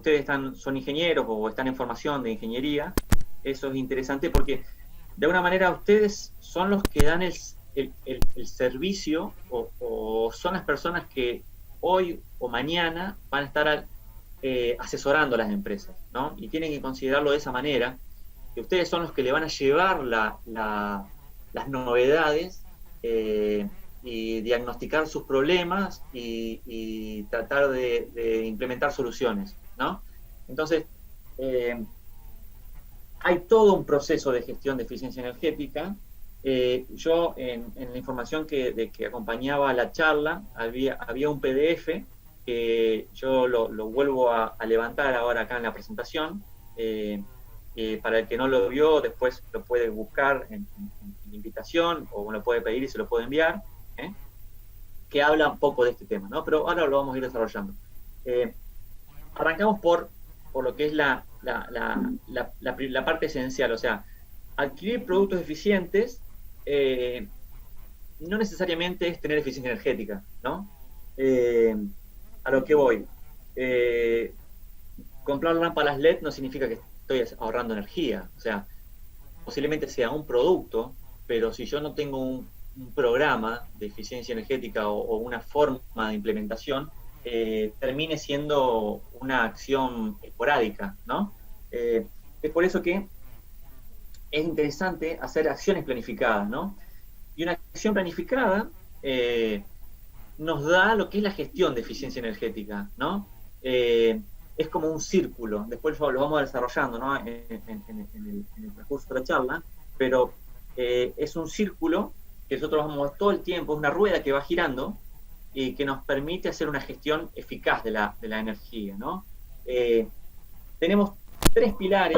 ustedes son ingenieros o están en formación de ingeniería, eso es interesante porque de alguna manera ustedes son los que dan el servicio o son las personas que hoy o mañana van a estar asesorando a las empresas, ¿no? Y tienen que considerarlo de esa manera, que ustedes son los que le van a llevar las novedades y diagnosticar sus problemas y tratar de implementar soluciones, ¿no? Entonces, hay todo un proceso de gestión de eficiencia energética. Yo, en la información que acompañaba la charla, había un PDF que yo lo vuelvo a levantar ahora acá en la presentación. Para el que no lo vio, después lo puede buscar en invitación o me lo puede pedir y se lo puede enviar, que habla un poco de este tema, ¿no? Pero ahora lo vamos a ir desarrollando. Arrancamos por lo que es la parte esencial, o sea, adquirir productos eficientes no necesariamente es tener eficiencia energética, ¿no? A lo que voy. Comprar lámparas LED no significa que estoy ahorrando energía, o sea, posiblemente sea un producto, pero si yo no tengo un programa de eficiencia energética o una forma de implementación, termine siendo una acción esporádica, ¿no? Es por eso que es interesante hacer acciones planificadas, ¿no? Y una acción planificada nos da lo que es la gestión de eficiencia energética, ¿no? Es como un círculo, después lo vamos desarrollando, ¿no? en el transcurso de la charla, pero es un círculo que nosotros vamos todo el tiempo, es una rueda que va girando y que nos permite hacer una gestión eficaz de la energía, ¿no? Tenemos 3 pilares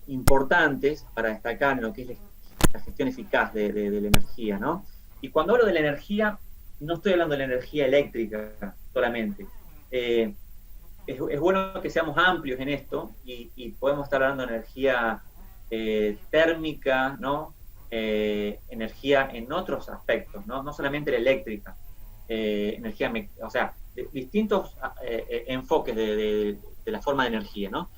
importantes para destacar en lo que es la gestión eficaz de la energía, ¿no? Y cuando hablo de la energía, no estoy hablando de la energía eléctrica solamente. Es bueno que seamos amplios en esto y podemos estar hablando de energía térmica, ¿no? Energía en otros aspectos, ¿no? No solamente la eléctrica. Energía, o sea, distintos enfoques de la forma de energía, ¿no?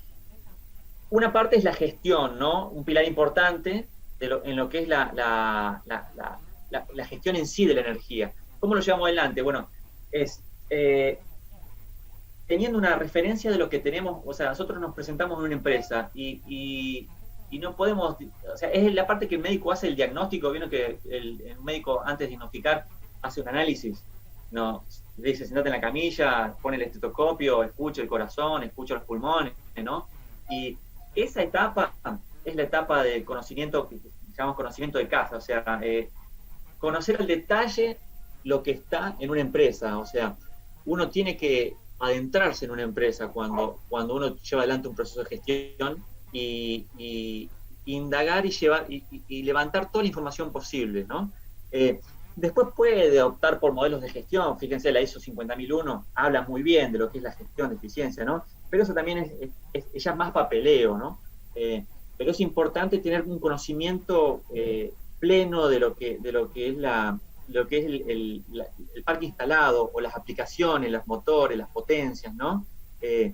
Una parte es la gestión, ¿no? Un pilar importante en lo que es la gestión en sí de la energía. ¿Cómo lo llevamos adelante? Bueno, es teniendo una referencia de lo que tenemos, o sea, nosotros nos presentamos en una empresa y no podemos, o sea, es la parte que el médico hace el diagnóstico, vieron que el médico antes de diagnosticar hace un análisis, no, dice, sentate en la camilla, pone el estetoscopio, escucha el corazón, escucha los pulmones, ¿no? Y esa etapa es la etapa de conocimiento, que llamamos conocimiento de casa, o sea, conocer al detalle lo que está en una empresa, o sea, uno tiene que adentrarse en una empresa cuando uno lleva adelante un proceso de gestión y indagar y levantar toda la información posible, ¿no? Después puede optar por modelos de gestión, fíjense, la ISO 50001 habla muy bien de lo que es la gestión de eficiencia, ¿no? Pero eso también es ya más papeleo, ¿no? Pero es importante tener un conocimiento pleno de lo que es el parque instalado o las aplicaciones, los motores, las potencias, ¿no? De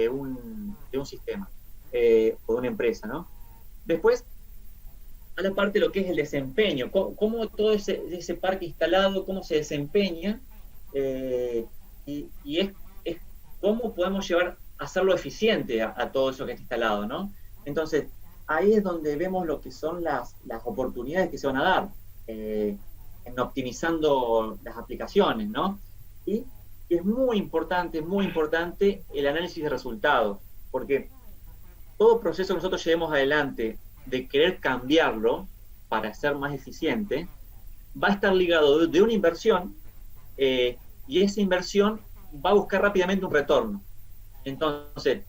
un sistema o de una empresa, ¿no? Después, a la parte de lo que es el desempeño, cómo todo ese parque instalado, cómo se desempeña, y es cómo podemos hacerlo eficiente a todo eso que está instalado, ¿no? Entonces, ahí es donde vemos lo que son las oportunidades que se van a dar en optimizando las aplicaciones, ¿no? Y es muy importante el análisis de resultados, porque todo proceso que nosotros llevemos adelante de querer cambiarlo para ser más eficiente, va a estar ligado de una inversión y esa inversión va a buscar rápidamente un retorno. Entonces,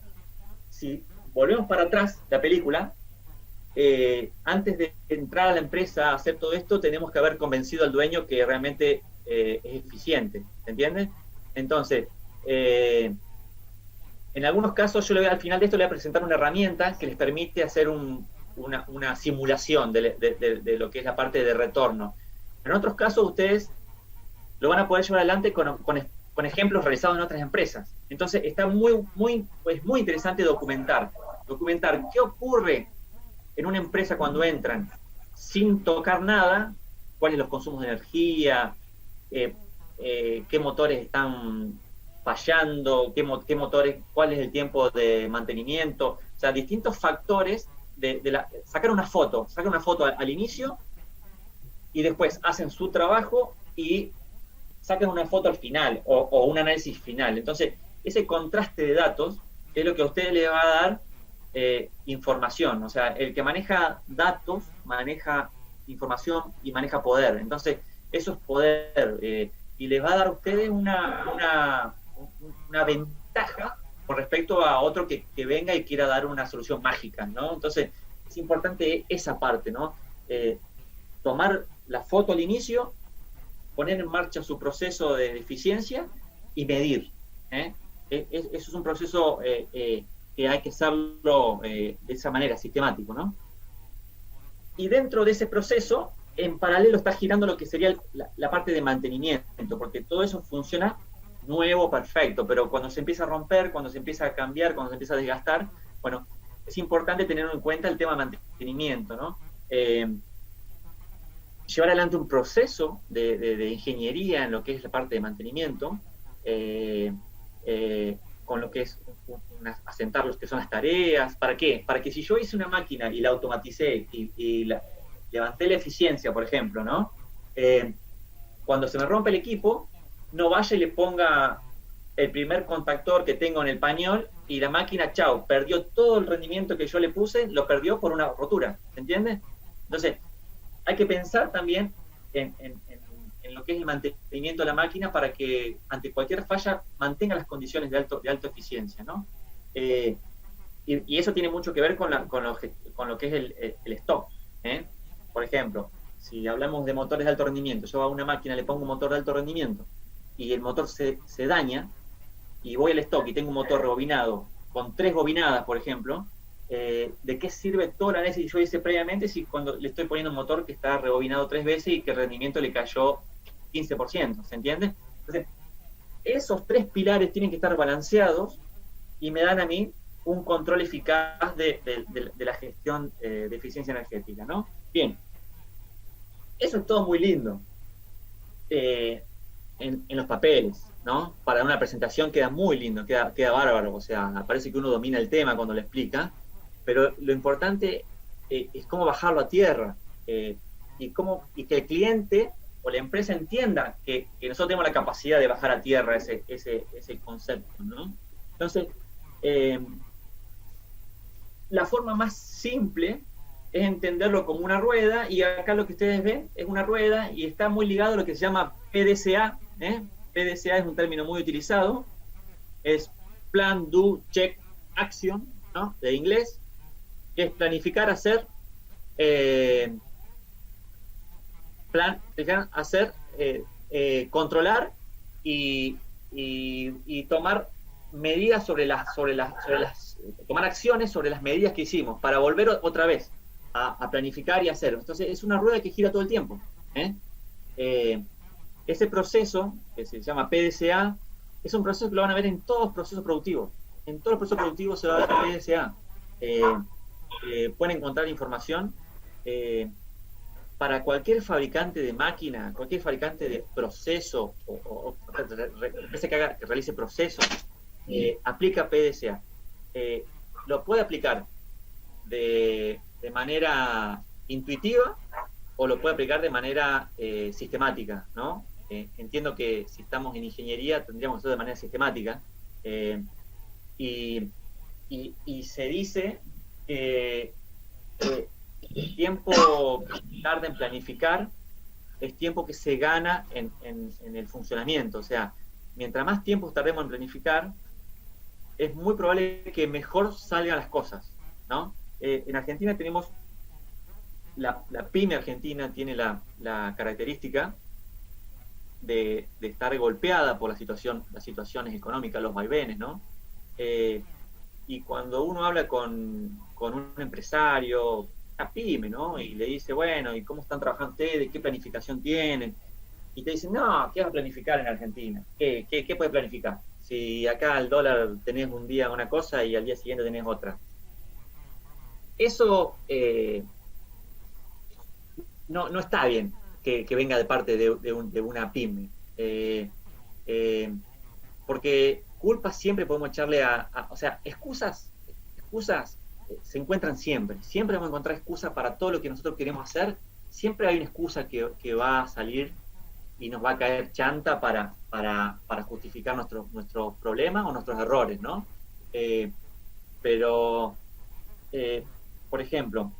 si volvemos para atrás la película, antes de entrar a la empresa a hacer todo esto, tenemos que haber convencido al dueño que realmente es eficiente, ¿entiendes? Entonces, en algunos casos yo al final de esto le voy a presentar una herramienta que les permite hacer una simulación de lo que es la parte de retorno. En otros casos ustedes lo van a poder llevar adelante con con ejemplos realizados en otras empresas. Entonces está pues muy interesante documentar qué ocurre en una empresa cuando entran sin tocar nada, cuáles son los consumos de energía, qué motores están fallando, qué motores, cuál es el tiempo de mantenimiento, o sea, distintos factores sacar una foto al inicio y después hacen su trabajo y sacan una foto al final o un análisis final. Entonces, ese contraste de datos es lo que a ustedes les va a dar información. O sea, el que maneja datos, maneja información y maneja poder. Entonces, eso es poder. Y les va a dar a ustedes una ventaja con respecto a otro que venga y quiera dar una solución mágica, ¿no? Entonces, es importante esa parte, ¿no? Tomar la foto al inicio, poner en marcha su proceso de eficiencia y medir. Eso es un proceso que hay que hacerlo de esa manera, sistemático, ¿no? Y dentro de ese proceso, en paralelo está girando lo que sería la parte de mantenimiento, porque todo eso funciona nuevo, perfecto, pero cuando se empieza a romper, cuando se empieza a cambiar, cuando se empieza a desgastar, bueno, es importante tener en cuenta el tema de mantenimiento, ¿no? Llevar adelante un proceso de ingeniería en lo que es la parte de mantenimiento, con lo que es asentar lo que son las tareas. ¿Para qué? Para que si yo hice una máquina y la automaticé y levanté la eficiencia, por ejemplo, ¿no? Cuando se me rompe el equipo, no vaya y le ponga el primer contactor que tengo en el pañol y la máquina, chao, perdió todo el rendimiento que yo le puse, lo perdió por una rotura, ¿se entiende? Entonces, hay que pensar también en lo que es el mantenimiento de la máquina para que ante cualquier falla mantenga las condiciones de alta eficiencia, ¿no? Y eso tiene mucho que ver con lo que es el stock, ¿eh? Por ejemplo, si hablamos de motores de alto rendimiento, yo a una máquina le pongo un motor de alto rendimiento y el motor se daña y voy al stock y tengo un motor rebobinado con 3 bobinadas, por ejemplo, ¿de qué sirve todo el análisis que yo hice previamente si cuando le estoy poniendo un motor que está rebobinado 3 veces y que el rendimiento le cayó 15%, ¿se entiende? Entonces, esos 3 pilares tienen que estar balanceados y me dan a mí un control eficaz de la gestión de eficiencia energética, ¿no? Bien, eso es todo muy lindo en los papeles, ¿no? Para una presentación queda muy lindo, queda bárbaro, o sea, parece que uno domina el tema cuando lo explica, pero lo importante es cómo bajarlo a tierra y que el cliente o la empresa entienda que nosotros tenemos la capacidad de bajar a tierra ese concepto, ¿no? Entonces, la forma más simple es entenderlo como una rueda, y acá lo que ustedes ven es una rueda y está muy ligado a lo que se llama PDCA. PDCA es un término muy utilizado, es Plan, Do, Check, Action, ¿no? De inglés, que es planificar, hacer, controlar y tomar medidas tomar acciones sobre las medidas que hicimos para volver otra vez a planificar y hacer. Entonces es una rueda que gira todo el tiempo. Ese proceso, que se llama PDCA, es un proceso que lo van a ver en todos los procesos productivos. En todos los procesos productivos se va a ver PDCA. Pueden encontrar información para cualquier fabricante de máquina, cualquier fabricante de proceso o empresa que realice procesos, aplica PDCA. Lo puede aplicar de manera intuitiva o lo puede aplicar de manera sistemática, ¿no? Entiendo que si estamos en ingeniería tendríamos que hacerlo de manera sistemática, y se dice que el tiempo que tarda en planificar es tiempo que se gana en el funcionamiento. O sea, mientras más tiempo tardemos en planificar, es muy probable que mejor salgan las cosas, ¿no? En Argentina tenemos, la pyme argentina tiene la característica de estar golpeada por las situaciones económicas, los vaivenes, ¿no? Y cuando uno habla con un empresario, una pyme, ¿no? Y le dice, bueno, ¿y cómo están trabajando ustedes? ¿Qué planificación tienen? y te dicen, no, ¿qué vas a planificar en Argentina? ¿Qué puedes planificar? Si acá el dólar tenés un día una cosa y al día siguiente tenés otra. Eso no está bien que venga de parte de una pyme. Eh, porque culpa siempre podemos echarle o sea, excusas se encuentran siempre vamos a encontrar excusas para todo lo que nosotros queremos hacer, siempre hay una excusa que va a salir y nos va a caer chanta para justificar nuestros problemas o nuestros errores, ¿no? Pero, eh, por ejemplo,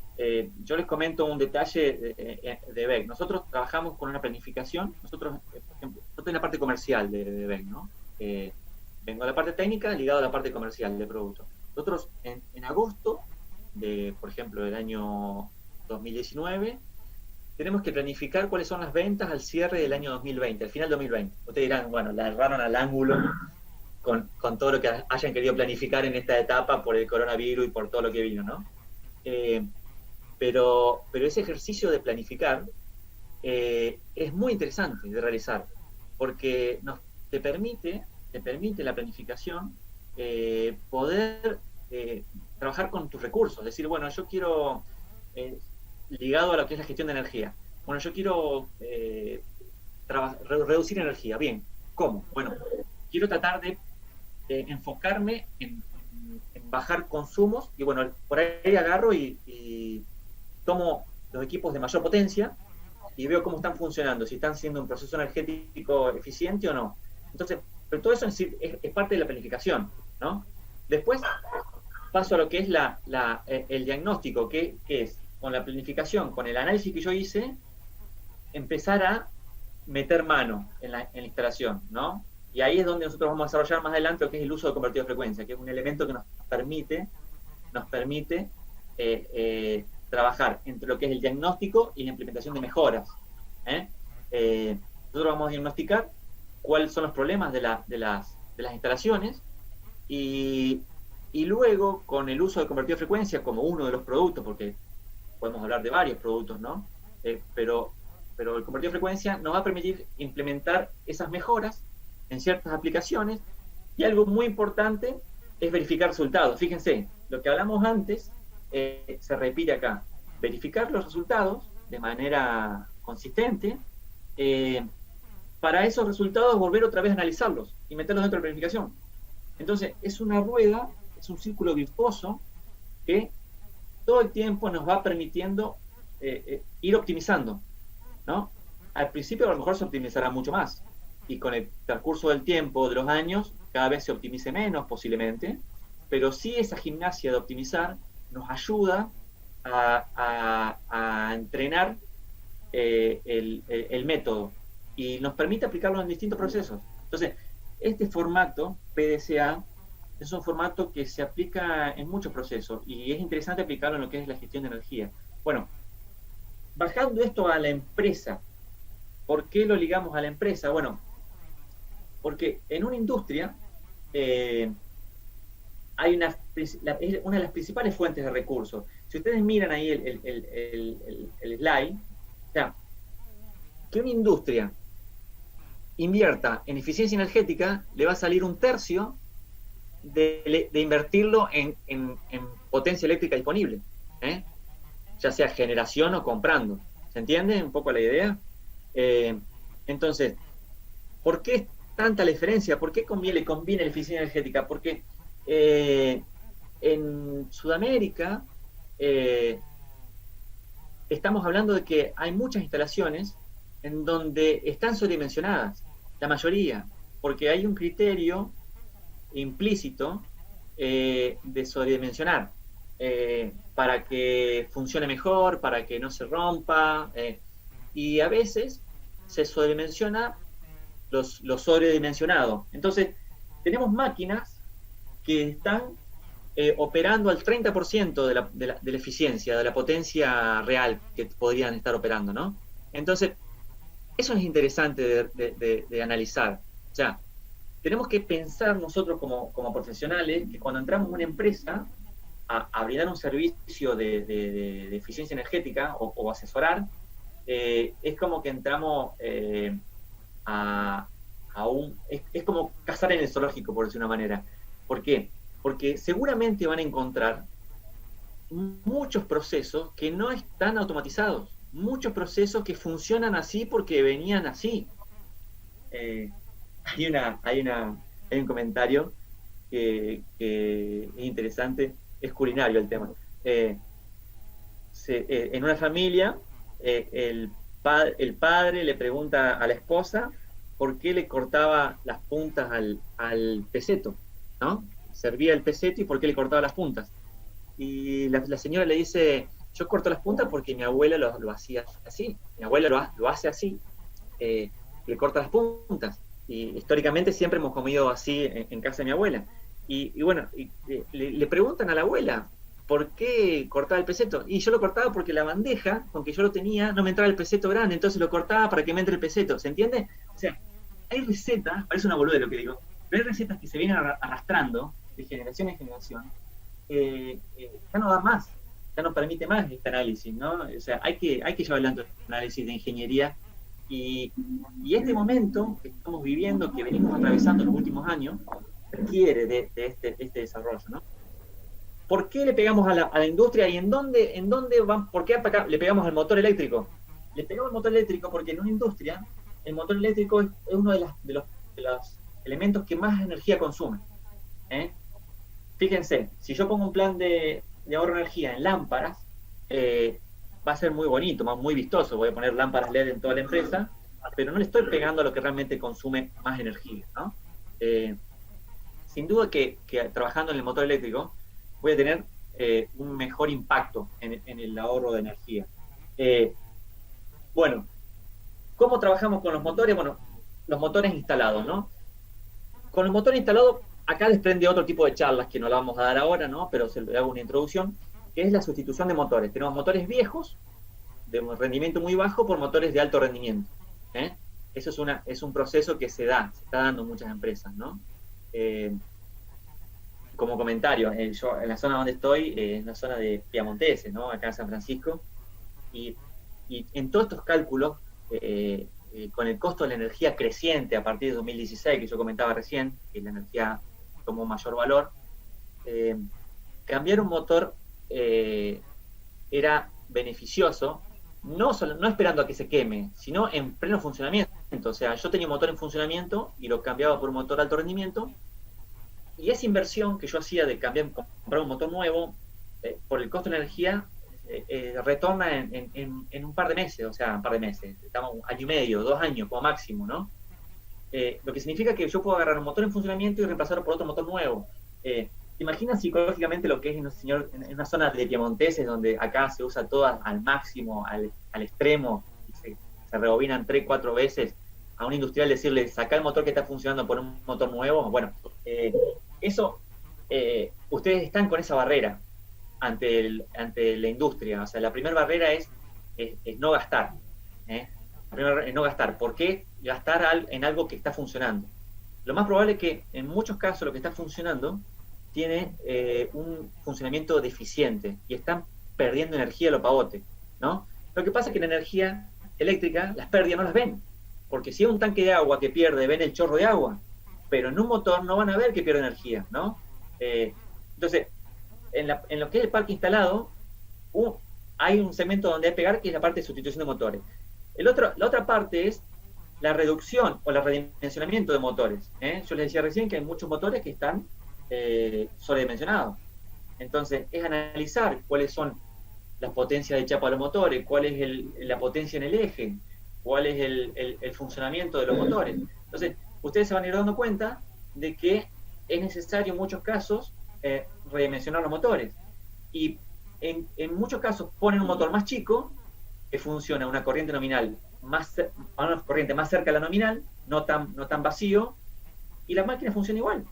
yo les comento un detalle de BEC. Nosotros trabajamos con una planificación, nosotros, por ejemplo, yo estoy en la parte comercial de BEC, ¿no? Vengo a la parte técnica ligado a la parte comercial de producto. Nosotros en agosto, por ejemplo, del año 2019, tenemos que planificar cuáles son las ventas al cierre del año 2020, al final 2020. Ustedes dirán, bueno, la erraron al ángulo con todo lo que hayan querido planificar en esta etapa por el coronavirus y por todo lo que vino, ¿no? Pero ese ejercicio de planificar es muy interesante de realizar, porque te permite la planificación poder trabajar con tus recursos, decir, bueno, yo quiero, ligado a lo que es la gestión de energía, bueno, yo quiero reducir energía, bien, ¿cómo? Bueno, quiero tratar de enfocarme en bajar consumos y bueno, por ahí agarro y tomo los equipos de mayor potencia y veo cómo están funcionando, si están siendo un proceso energético eficiente o no. Entonces, pero todo eso es parte de la planificación, ¿no? Después paso a lo que es el diagnóstico, que es con la planificación, con el análisis que yo hice, empezar a meter mano en la instalación, ¿no? Y ahí es donde nosotros vamos a desarrollar más adelante lo que es el uso de convertido de frecuencia, que es un elemento que nos permite trabajar entre lo que es el diagnóstico y la implementación de mejoras. Nosotros vamos a diagnosticar cuáles son los problemas de las instalaciones y luego con el uso de convertido de frecuencia como uno de los productos, porque podemos hablar de varios productos, ¿no? Pero el convertido de frecuencia nos va a permitir implementar esas mejoras en ciertas aplicaciones y algo muy importante es verificar resultados. Fíjense, lo que hablamos antes se repite acá. Verificar los resultados de manera consistente, para esos resultados volver otra vez a analizarlos y meterlos dentro de la planificación. Entonces, es una rueda, es un círculo virtuoso que todo el tiempo nos va permitiendo ir optimizando, ¿no? Al principio a lo mejor se optimizará mucho más y con el transcurso del tiempo, de los años, cada vez se optimice menos posiblemente, pero sí esa gimnasia de optimizar nos ayuda a entrenar el método y nos permite aplicarlo en distintos procesos. Entonces, este formato PDCA es un formato que se aplica en muchos procesos y es interesante aplicarlo en lo que es la gestión de energía. Bueno, bajando esto a la empresa, ¿por qué lo ligamos a la empresa? Bueno, porque en una industria hay una de las principales fuentes de recursos. Si ustedes miran ahí el slide, o sea, que una industria invierta en eficiencia energética, le va a salir un tercio de invertirlo en potencia eléctrica disponible, ya sea generación o comprando. ¿Se entiende un poco la idea? Entonces, ¿por qué es tanta la diferencia? ¿Por qué le conviene la eficiencia energética? Porque en Sudamérica estamos hablando de que hay muchas instalaciones en donde están sobredimensionadas, la mayoría, porque hay un criterio implícito de sobredimensionar para que funcione mejor, para que no se rompa, y a veces se sobredimensiona lo sobredimensionado. Entonces, tenemos máquinas que están operando al 30% de la eficiencia, de la potencia real que podrían estar operando, ¿no? Entonces, eso es interesante de analizar. O sea, tenemos que pensar nosotros como profesionales que cuando entramos en una empresa a brindar un servicio de eficiencia energética o asesorar, es como que entramos es como cazar en el zoológico, por decir una manera. ¿Por qué? Porque seguramente van a encontrar muchos procesos que no están automatizados, muchos procesos que funcionan así porque venían así. Eh, hay, una, hay, una, hay un comentario que es interesante, es culinario el tema. En una familia, el padre le pregunta a la esposa por qué le cortaba las puntas al peseto, ¿no? Servía el peseto y por qué le cortaba las puntas. Y la señora le dice, yo corto las puntas porque mi abuela lo hacía así, mi abuela lo hace así, le corta las puntas. Y históricamente siempre hemos comido así en casa de mi abuela. Y bueno, le preguntan a la abuela, ¿por qué cortaba el peseto? Y yo lo cortaba porque la bandeja con que yo lo tenía no me entraba el peseto grande, entonces lo cortaba para que me entre el peseto, ¿se entiende? O sea, hay recetas, parece una boludez lo que digo, pero hay recetas que se vienen arrastrando de generación en generación, ya no da más, ya no permite más este análisis, ¿no? O sea, hay que llevar adelante un análisis de ingeniería y, y este momento que estamos viviendo, que venimos atravesando en los últimos años, requiere de este desarrollo, ¿no? ¿Por qué le pegamos a la industria y en dónde van, por qué le pegamos al motor eléctrico? Le pegamos al motor eléctrico porque en una industria el motor eléctrico es uno de los elementos que más energía consume. ¿Eh? Fíjense, si yo pongo un plan de ahorro de energía en lámparas, va a ser muy bonito, muy vistoso. Voy a poner lámparas LED en toda la empresa, pero no le estoy pegando a lo que realmente consume más energía, ¿no? Sin duda que trabajando en el motor eléctrico voy a tener un mejor impacto en el ahorro de energía. Bueno, ¿cómo trabajamos con los motores? Bueno, los motores instalados, ¿no? Con los motores instalados, acá desprende otro tipo de charlas que no la vamos a dar ahora, ¿no? Pero se le hago una introducción, que es la sustitución de motores. Tenemos motores viejos, de un rendimiento muy bajo, por motores de alto rendimiento. Eso es un proceso que se está dando en muchas empresas, ¿no? Como comentario, yo en la zona donde estoy, es la zona de Piamontese, ¿no? Acá en San Francisco, y en todos estos cálculos, con el costo de la energía creciente a partir de 2016, que yo comentaba recién, que la energía tomó mayor valor, cambiar un motor era beneficioso, no esperando a que se queme, sino en pleno funcionamiento. O sea, yo tenía un motor en funcionamiento y lo cambiaba por un motor de alto rendimiento, y esa inversión que yo hacía de comprar un motor nuevo, por el costo de la energía, retorna en un par de meses, o sea, un par de meses, estamos 1 año y medio, 2 años como máximo, ¿no? Lo que significa que yo puedo agarrar un motor en funcionamiento y reemplazarlo por otro motor nuevo. ¿Te imaginas psicológicamente lo que es en una zona de Piemonteses, donde acá se usa todo al máximo, al extremo, y se rebobinan 3, 4 veces? A un industrial decirle, saca el motor que está funcionando por un motor nuevo, bueno, eso, ustedes están con esa barrera ante la industria. O sea, la primera barrera es no gastar. La primera es no gastar. ¿Por qué gastar en algo que está funcionando? Lo más probable es que en muchos casos lo que está funcionando tiene un funcionamiento deficiente y están perdiendo energía a lo pavote, ¿no? Lo que pasa es que la energía eléctrica, las pérdidas no las ven, porque si hay un tanque de agua que pierde, ven el chorro de agua, pero en un motor no van a ver que pierde energía, ¿no? Entonces, en lo que es el parque instalado, hay un segmento donde hay que pegar, que es la parte de sustitución de motores. La otra parte es la reducción o el redimensionamiento de motores. Yo les decía recién que hay muchos motores que están sobredimensionados. Entonces, es analizar cuáles son las potencias de chapa de los motores, cuál es la potencia en el eje, cuál es el funcionamiento de los motores. Entonces, ustedes se van a ir dando cuenta de que es necesario en muchos casos redimensionar los motores. Y en muchos casos ponen un motor más chico que funciona a una corriente nominal a una corriente más cerca a la nominal, no tan vacío, y la máquina funciona igual.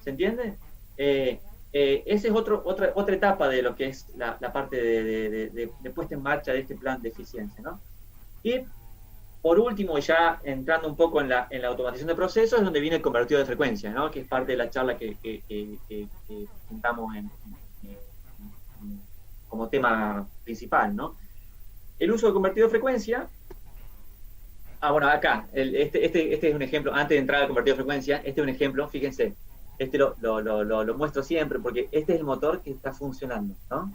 ¿Se entiende? Esa es otra etapa de lo que es la parte de puesta en marcha de este plan de eficiencia, ¿no? Y por último, ya entrando un poco en la automatización de procesos, es donde viene el convertido de frecuencia, ¿no? Que es parte de la charla que juntamos como tema principal, ¿no? El uso de convertido de frecuencia Bueno, acá, este es un ejemplo, antes de entrar al convertidor de frecuencia, este es un ejemplo, fíjense, este lo muestro siempre porque este es el motor que está funcionando, ¿no?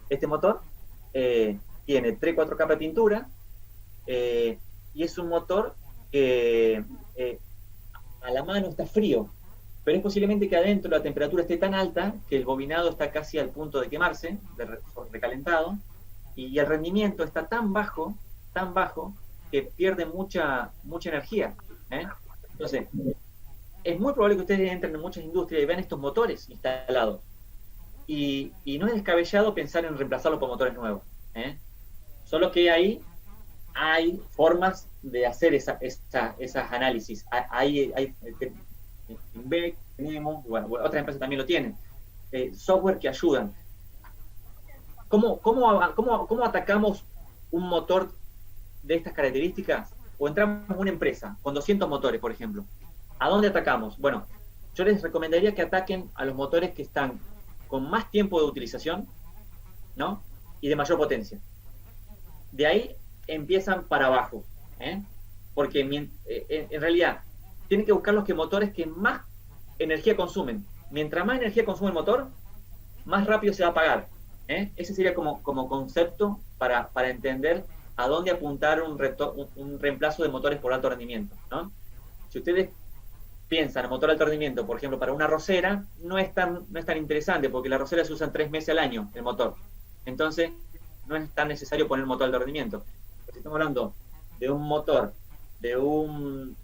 Este motor tiene 3, 4 capas de pintura y es un motor que a la mano está frío, pero es posiblemente que adentro la temperatura esté tan alta que el bobinado está casi al punto de quemarse, recalentado, y el rendimiento está tan bajo, que pierde mucha energía. ¿eh? Entonces, es muy probable que ustedes entren en muchas industrias y vean estos motores instalados. Y no es descabellado pensar en reemplazarlos por motores nuevos. Solo que ahí hay formas de hacer esas análisis. En B tenemos, bueno, otras empresas también lo tienen, software que ayudan. ¿Cómo atacamos un motor de estas características? O entramos en una empresa con 200 motores, por ejemplo. ¿A dónde atacamos? Bueno, yo les recomendaría que ataquen a los motores que están con más tiempo de utilización, ¿no? Y de mayor potencia. De ahí empiezan para abajo, porque en realidad tienen que buscar los motores que más energía consumen. Mientras más energía consume el motor, más rápido se va a apagar. Ese sería como concepto para entender a dónde apuntar un reemplazo de motores por alto rendimiento, ¿no? Si ustedes piensan en motor de alto rendimiento, por ejemplo, para una arrocera, no es tan interesante, porque la arrocera se usan 3 meses al año el motor. Entonces, no es tan necesario poner motor de alto rendimiento. Si estamos hablando de un motor, de una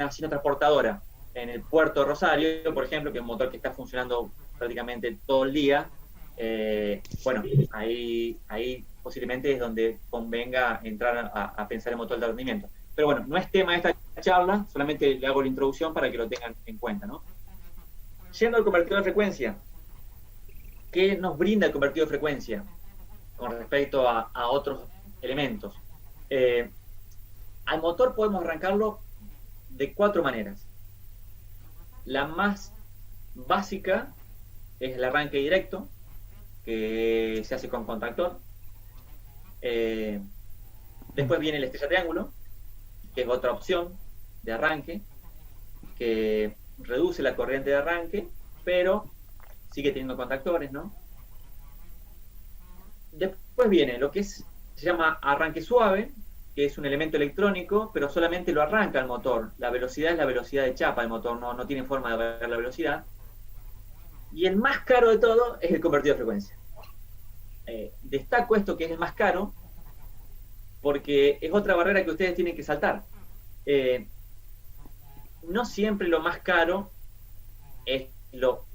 oficina transportadora en el puerto de Rosario, por ejemplo, que es un motor que está funcionando prácticamente todo el día, bueno, ahí posiblemente es donde convenga entrar a pensar en motor de alto rendimiento. Pero bueno, no es tema de esta charla, solamente le hago la introducción para que lo tengan en cuenta, ¿no? Yendo al convertidor de frecuencia, ¿qué nos brinda el convertidor de frecuencia con respecto a otros elementos? Al motor podemos arrancarlo de 4 maneras. La más básica es el arranque directo, que se hace con contactor. Después viene la estrella triángulo, que es otra opción de arranque, que reduce la corriente de arranque, pero sigue teniendo contactores, ¿no? Después viene lo que se llama arranque suave, que es un elemento electrónico, pero solamente lo arranca el motor. La velocidad es la velocidad de chapa del motor, no tiene forma de variar la velocidad. Y el más caro de todo es el convertidor de frecuencia. Destaco esto que es el más caro, porque es otra barrera que ustedes tienen que saltar. No siempre lo más caro es lo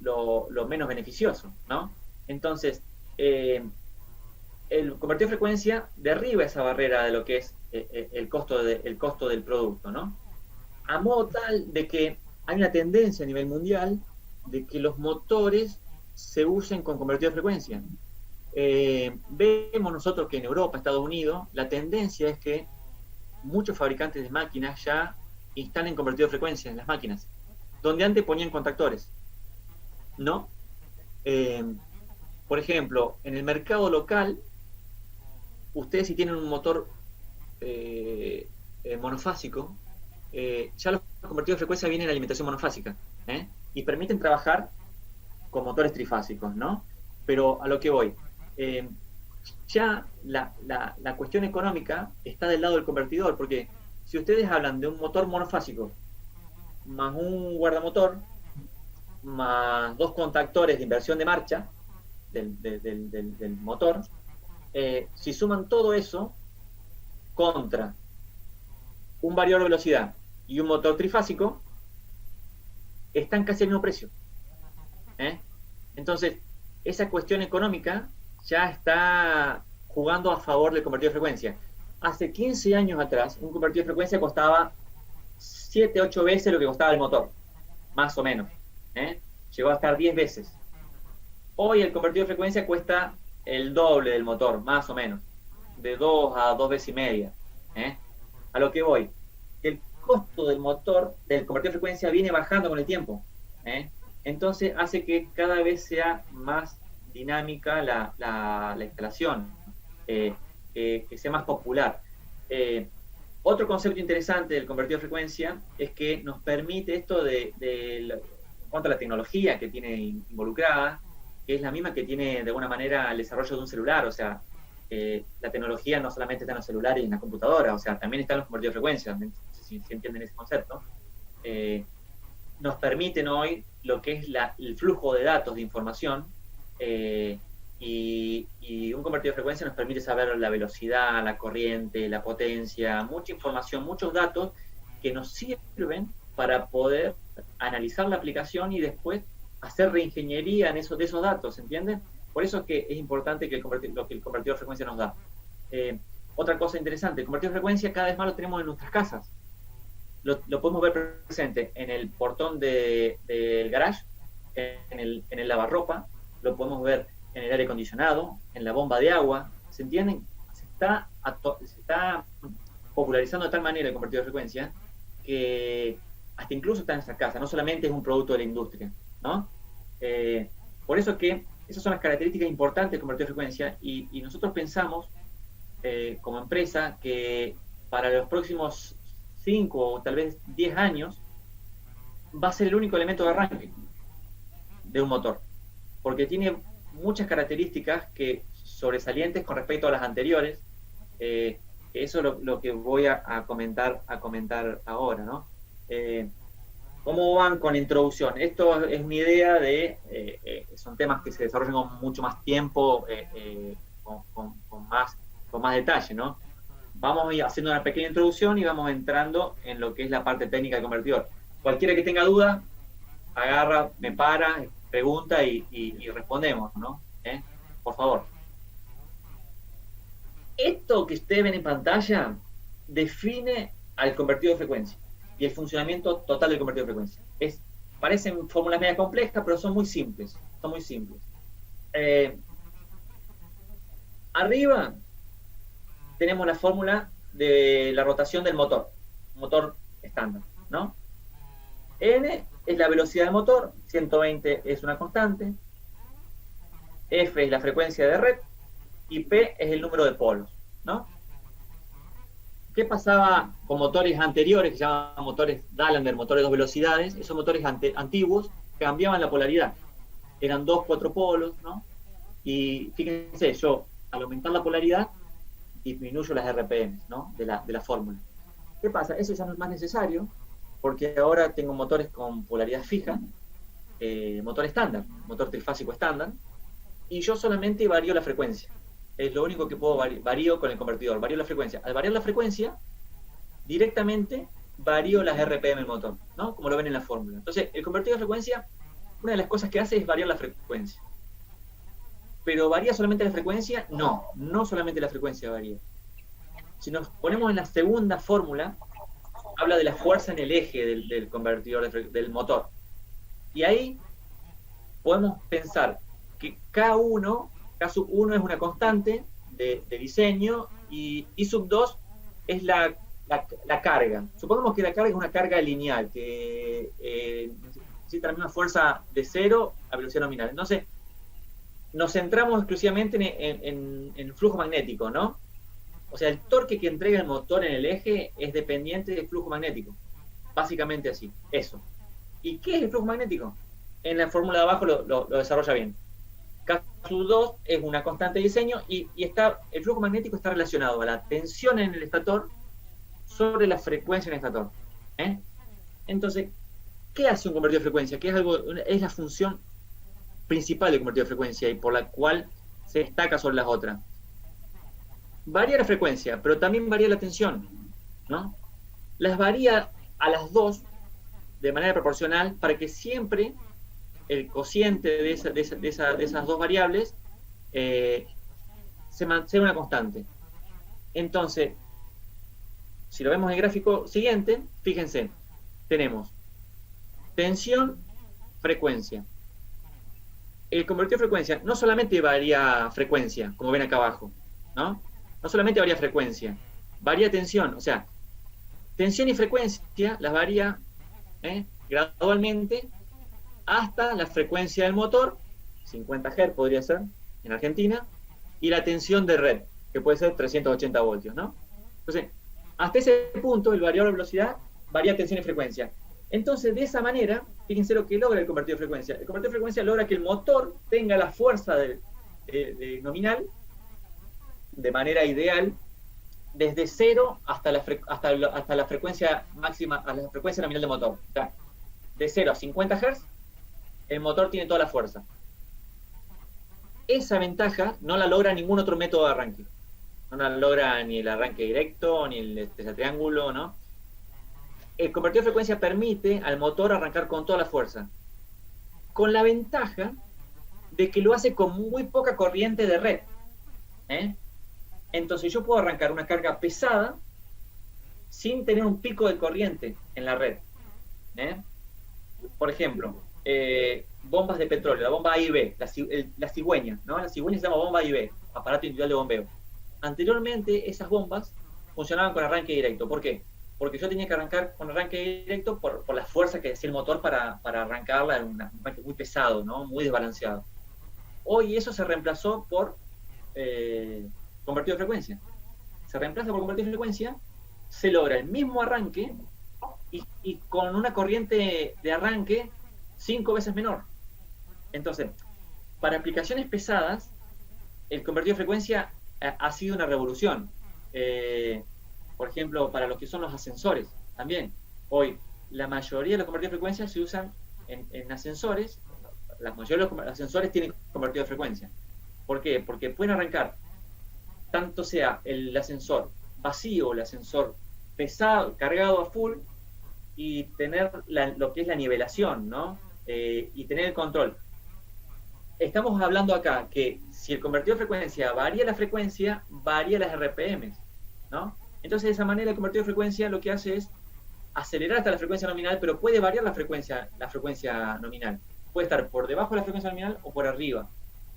menos beneficioso, ¿no? Entonces, el convertidor de frecuencia derriba esa barrera de lo que es el costo del producto, ¿no? A modo tal de que hay una tendencia a nivel mundial de que los motores se usen con convertidor de frecuencia. Vemos nosotros que en Europa, Estados Unidos, la tendencia es que muchos fabricantes de máquinas ya instalen convertidor de frecuencia en las máquinas, donde antes ponían contactores, ¿no? Por ejemplo, en el mercado local, ustedes si tienen un motor monofásico, ya los convertidores de frecuencia vienen en alimentación monofásica, y permiten trabajar con motores trifásicos, ¿no? Pero a lo que voy, ya la cuestión económica está del lado del convertidor, porque si ustedes hablan de un motor monofásico, más un guardamotor, más 2 contactores de inversión de marcha del motor, si suman todo eso contra un variador de velocidad y un motor trifásico, están casi al mismo precio. Entonces, esa cuestión económica ya está jugando a favor del convertidor de frecuencia. Hace 15 años atrás, un convertidor de frecuencia costaba 7, 8 veces lo que costaba el motor, más o menos. Llegó a estar 10 veces. Hoy el convertidor de frecuencia cuesta el doble del motor, más o menos, de 2 a 2 veces y media. A lo que voy, el costo del motor, del convertidor de frecuencia, viene bajando con el tiempo. Entonces hace que cada vez sea más dinámica la instalación, que sea más popular. Otro concepto interesante del convertido de frecuencia es que nos permite esto en cuanto a la tecnología que tiene involucrada, que es la misma que tiene de alguna manera el desarrollo de un celular. O sea, la tecnología no solamente está en los celulares y en la computadora, o sea, también está en los convertidos de frecuencia, no sé si entienden ese concepto. Nos permiten hoy lo que es el flujo de datos de información, y un convertido de frecuencia nos permite saber la velocidad, la corriente, la potencia, mucha información, muchos datos que nos sirven para poder analizar la aplicación y después hacer reingeniería de esos datos, ¿entiendes? Por eso es que es importante que lo que el convertido de frecuencia nos da. Otra cosa interesante, el convertido de frecuencia cada vez más lo tenemos en nuestras casas. Lo podemos ver presente en el portón del garage, en el lavarropa, lo podemos ver en el aire acondicionado, en la bomba de agua, ¿se entienden? Se está popularizando de tal manera el convertido de frecuencia que hasta incluso está en nuestra casa, no solamente es un producto de la industria, ¿no? Por eso que esas son las características importantes del convertido de frecuencia, y nosotros pensamos como empresa que para los próximos 5 o tal vez 10 años va a ser el único elemento de arranque de un motor, porque tiene muchas características sobresalientes con respecto a las anteriores. Eso es lo que voy a comentar ahora, ¿no? ¿Cómo van con la introducción? Esto es una idea son temas que se desarrollan con mucho más tiempo, con más detalle, ¿no? Vamos haciendo una pequeña introducción y vamos entrando en lo que es la parte técnica del convertidor. Cualquiera que tenga duda, agarra, me para, pregunta y respondemos, ¿no? Por favor. Esto que ustedes ven en pantalla define al convertido de frecuencia y el funcionamiento total del convertido de frecuencia. Parecen fórmulas media complejas, pero son muy simples. Arriba tenemos la fórmula de la rotación del motor estándar, ¿no? N es la velocidad del motor, 120 es una constante, F es la frecuencia de red, y P es el número de polos, ¿no? ¿Qué pasaba con motores anteriores, que se llamaban motores Dallander, motores de dos velocidades? Esos motores antiguos cambiaban la polaridad. Eran 4 polos, ¿no? Y fíjense, yo, al aumentar la polaridad, disminuyo las RPM, ¿no? de la fórmula. ¿Qué pasa? Eso ya no es más necesario, porque ahora tengo motores con polaridad fija, motor estándar, motor trifásico estándar, y yo solamente varío la frecuencia. Es lo único que puedo varío con el convertidor, varío la frecuencia. Al variar la frecuencia, directamente varío las RPM del motor, ¿no? Como lo ven en la fórmula. Entonces, el convertidor de frecuencia, una de las cosas que hace es variar la frecuencia. ¿Pero varía solamente la frecuencia? No solamente la frecuencia varía. Si nos ponemos en la segunda fórmula, habla de la fuerza en el eje del convertidor, del motor. Y ahí podemos pensar que K1 es una constante de diseño, y I sub 2 es la carga. Supongamos que la carga es una carga lineal, que necesita la misma fuerza de 0 a velocidad nominal. Entonces, nos centramos exclusivamente en el flujo magnético, ¿no? O sea, el torque que entrega el motor en el eje es dependiente del flujo magnético. Básicamente así, eso. ¿Y qué es el flujo magnético? En la fórmula de abajo lo desarrolla bien. K2 es una constante de diseño, y el flujo magnético está relacionado a la tensión en el estator sobre la frecuencia en el estator. Entonces, ¿qué hace un convertidor de frecuencia? Que es la función principal del convertidor de frecuencia y por la cual se destaca sobre las otras. Varía la frecuencia, pero también varía la tensión, ¿no? Las varía a las dos de manera proporcional para que siempre el cociente de esas dos variables sea una constante. Entonces, si lo vemos en el gráfico siguiente, fíjense, tenemos tensión, frecuencia. El convertidor de frecuencia no solamente varía frecuencia, como ven acá abajo, ¿no? No solamente varía frecuencia, varía tensión. O sea, tensión y frecuencia las varía gradualmente hasta la frecuencia del motor, 50 Hz podría ser en Argentina, y la tensión de red, que puede ser 380 voltios, ¿no? Entonces, Hasta ese punto, el variador de velocidad varía tensión y frecuencia. Entonces, de esa manera, fíjense lo que logra el convertidor de frecuencia. El convertidor de frecuencia logra que el motor tenga la fuerza de nominal de manera ideal desde cero hasta la frecuencia máxima, a la frecuencia nominal del motor. O sea, de 0 a 50 Hz, el motor tiene toda la fuerza. Esa ventaja no la logra ningún otro método de arranque. No la logra ni el arranque directo, ni el triángulo, ¿no? El convertidor de frecuencia permite al motor arrancar con toda la fuerza, con la ventaja de que lo hace con muy poca corriente de red. Entonces yo puedo arrancar una carga pesada sin tener un pico de corriente en la red. Por ejemplo, bombas de petróleo, la bomba A y B, la cigüeña, ¿no? La cigüeña se llama bomba A y B, aparato individual de bombeo. Anteriormente esas bombas funcionaban con arranque directo. ¿Por qué? Porque yo tenía que arrancar con arranque directo por la fuerza que hacía el motor para arrancarla en un arranque muy pesado, ¿no? Muy desbalanceado. Hoy eso se reemplazó por convertido de frecuencia. Se reemplaza por convertido de frecuencia, se logra el mismo arranque y con una corriente de arranque 5 veces menor. Entonces, para aplicaciones pesadas, el convertido de frecuencia ha sido una revolución. Por ejemplo, para lo que son los ascensores, también. Hoy, la mayoría de los convertidos de frecuencia se usan en ascensores. La mayoría de los ascensores tienen convertido de frecuencia. ¿Por qué? Porque pueden arrancar, tanto sea el ascensor vacío o el ascensor pesado, cargado a full, y tener lo que es la nivelación, ¿no? Y tener el control. Estamos hablando acá que si el convertidor de frecuencia varía la frecuencia, varía las RPM, ¿no? Entonces, de esa manera, el convertidor de frecuencia lo que hace es acelerar hasta la frecuencia nominal, pero puede variar la frecuencia nominal. Puede estar por debajo de la frecuencia nominal o por arriba,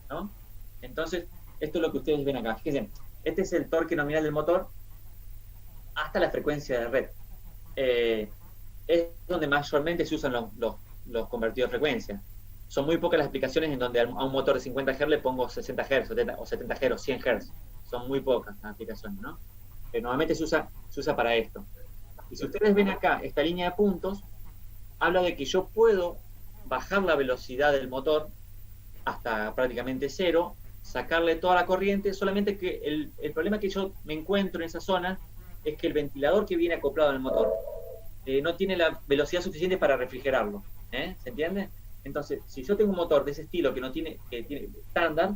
¿no? Entonces, esto es lo que ustedes ven acá. Fíjense, este es el torque nominal del motor hasta la frecuencia de red. Es donde mayormente se usan los convertidores de frecuencia. Son muy pocas las aplicaciones en donde a un motor de 50 Hz le pongo 60 Hz, o 70 Hz, o 100 Hz. Son muy pocas las aplicaciones, ¿no? Pero normalmente se usa para esto. Y si ustedes ven acá, esta línea de puntos, habla de que yo puedo bajar la velocidad del motor hasta prácticamente cero, sacarle toda la corriente, solamente que el problema que yo me encuentro en esa zona es que el ventilador que viene acoplado en el motor no tiene la velocidad suficiente para refrigerarlo. ¿Se entiende? Entonces, si yo tengo un motor de ese estilo que tiene estándar,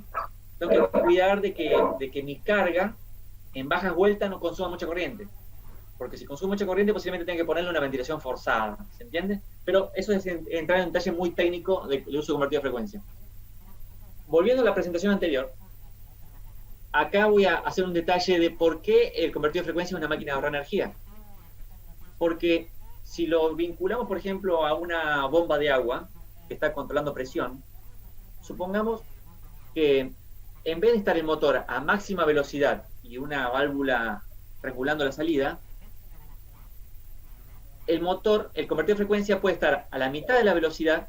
tengo que cuidar de que mi carga en bajas vueltas no consuma mucha corriente. Porque si consume mucha corriente, posiblemente tenga que ponerle una ventilación forzada. ¿Se entiende? Pero eso es entrar en un detalle muy técnico de uso de convertido de frecuencia. Volviendo a la presentación anterior, acá voy a hacer un detalle de por qué el convertido de frecuencia es una máquina de ahorrar energía. Porque si lo vinculamos, por ejemplo, a una bomba de agua que está controlando presión, supongamos que en vez de estar el motor a máxima velocidad y una válvula regulando la salida, el convertidor de frecuencia puede estar a la mitad de la velocidad,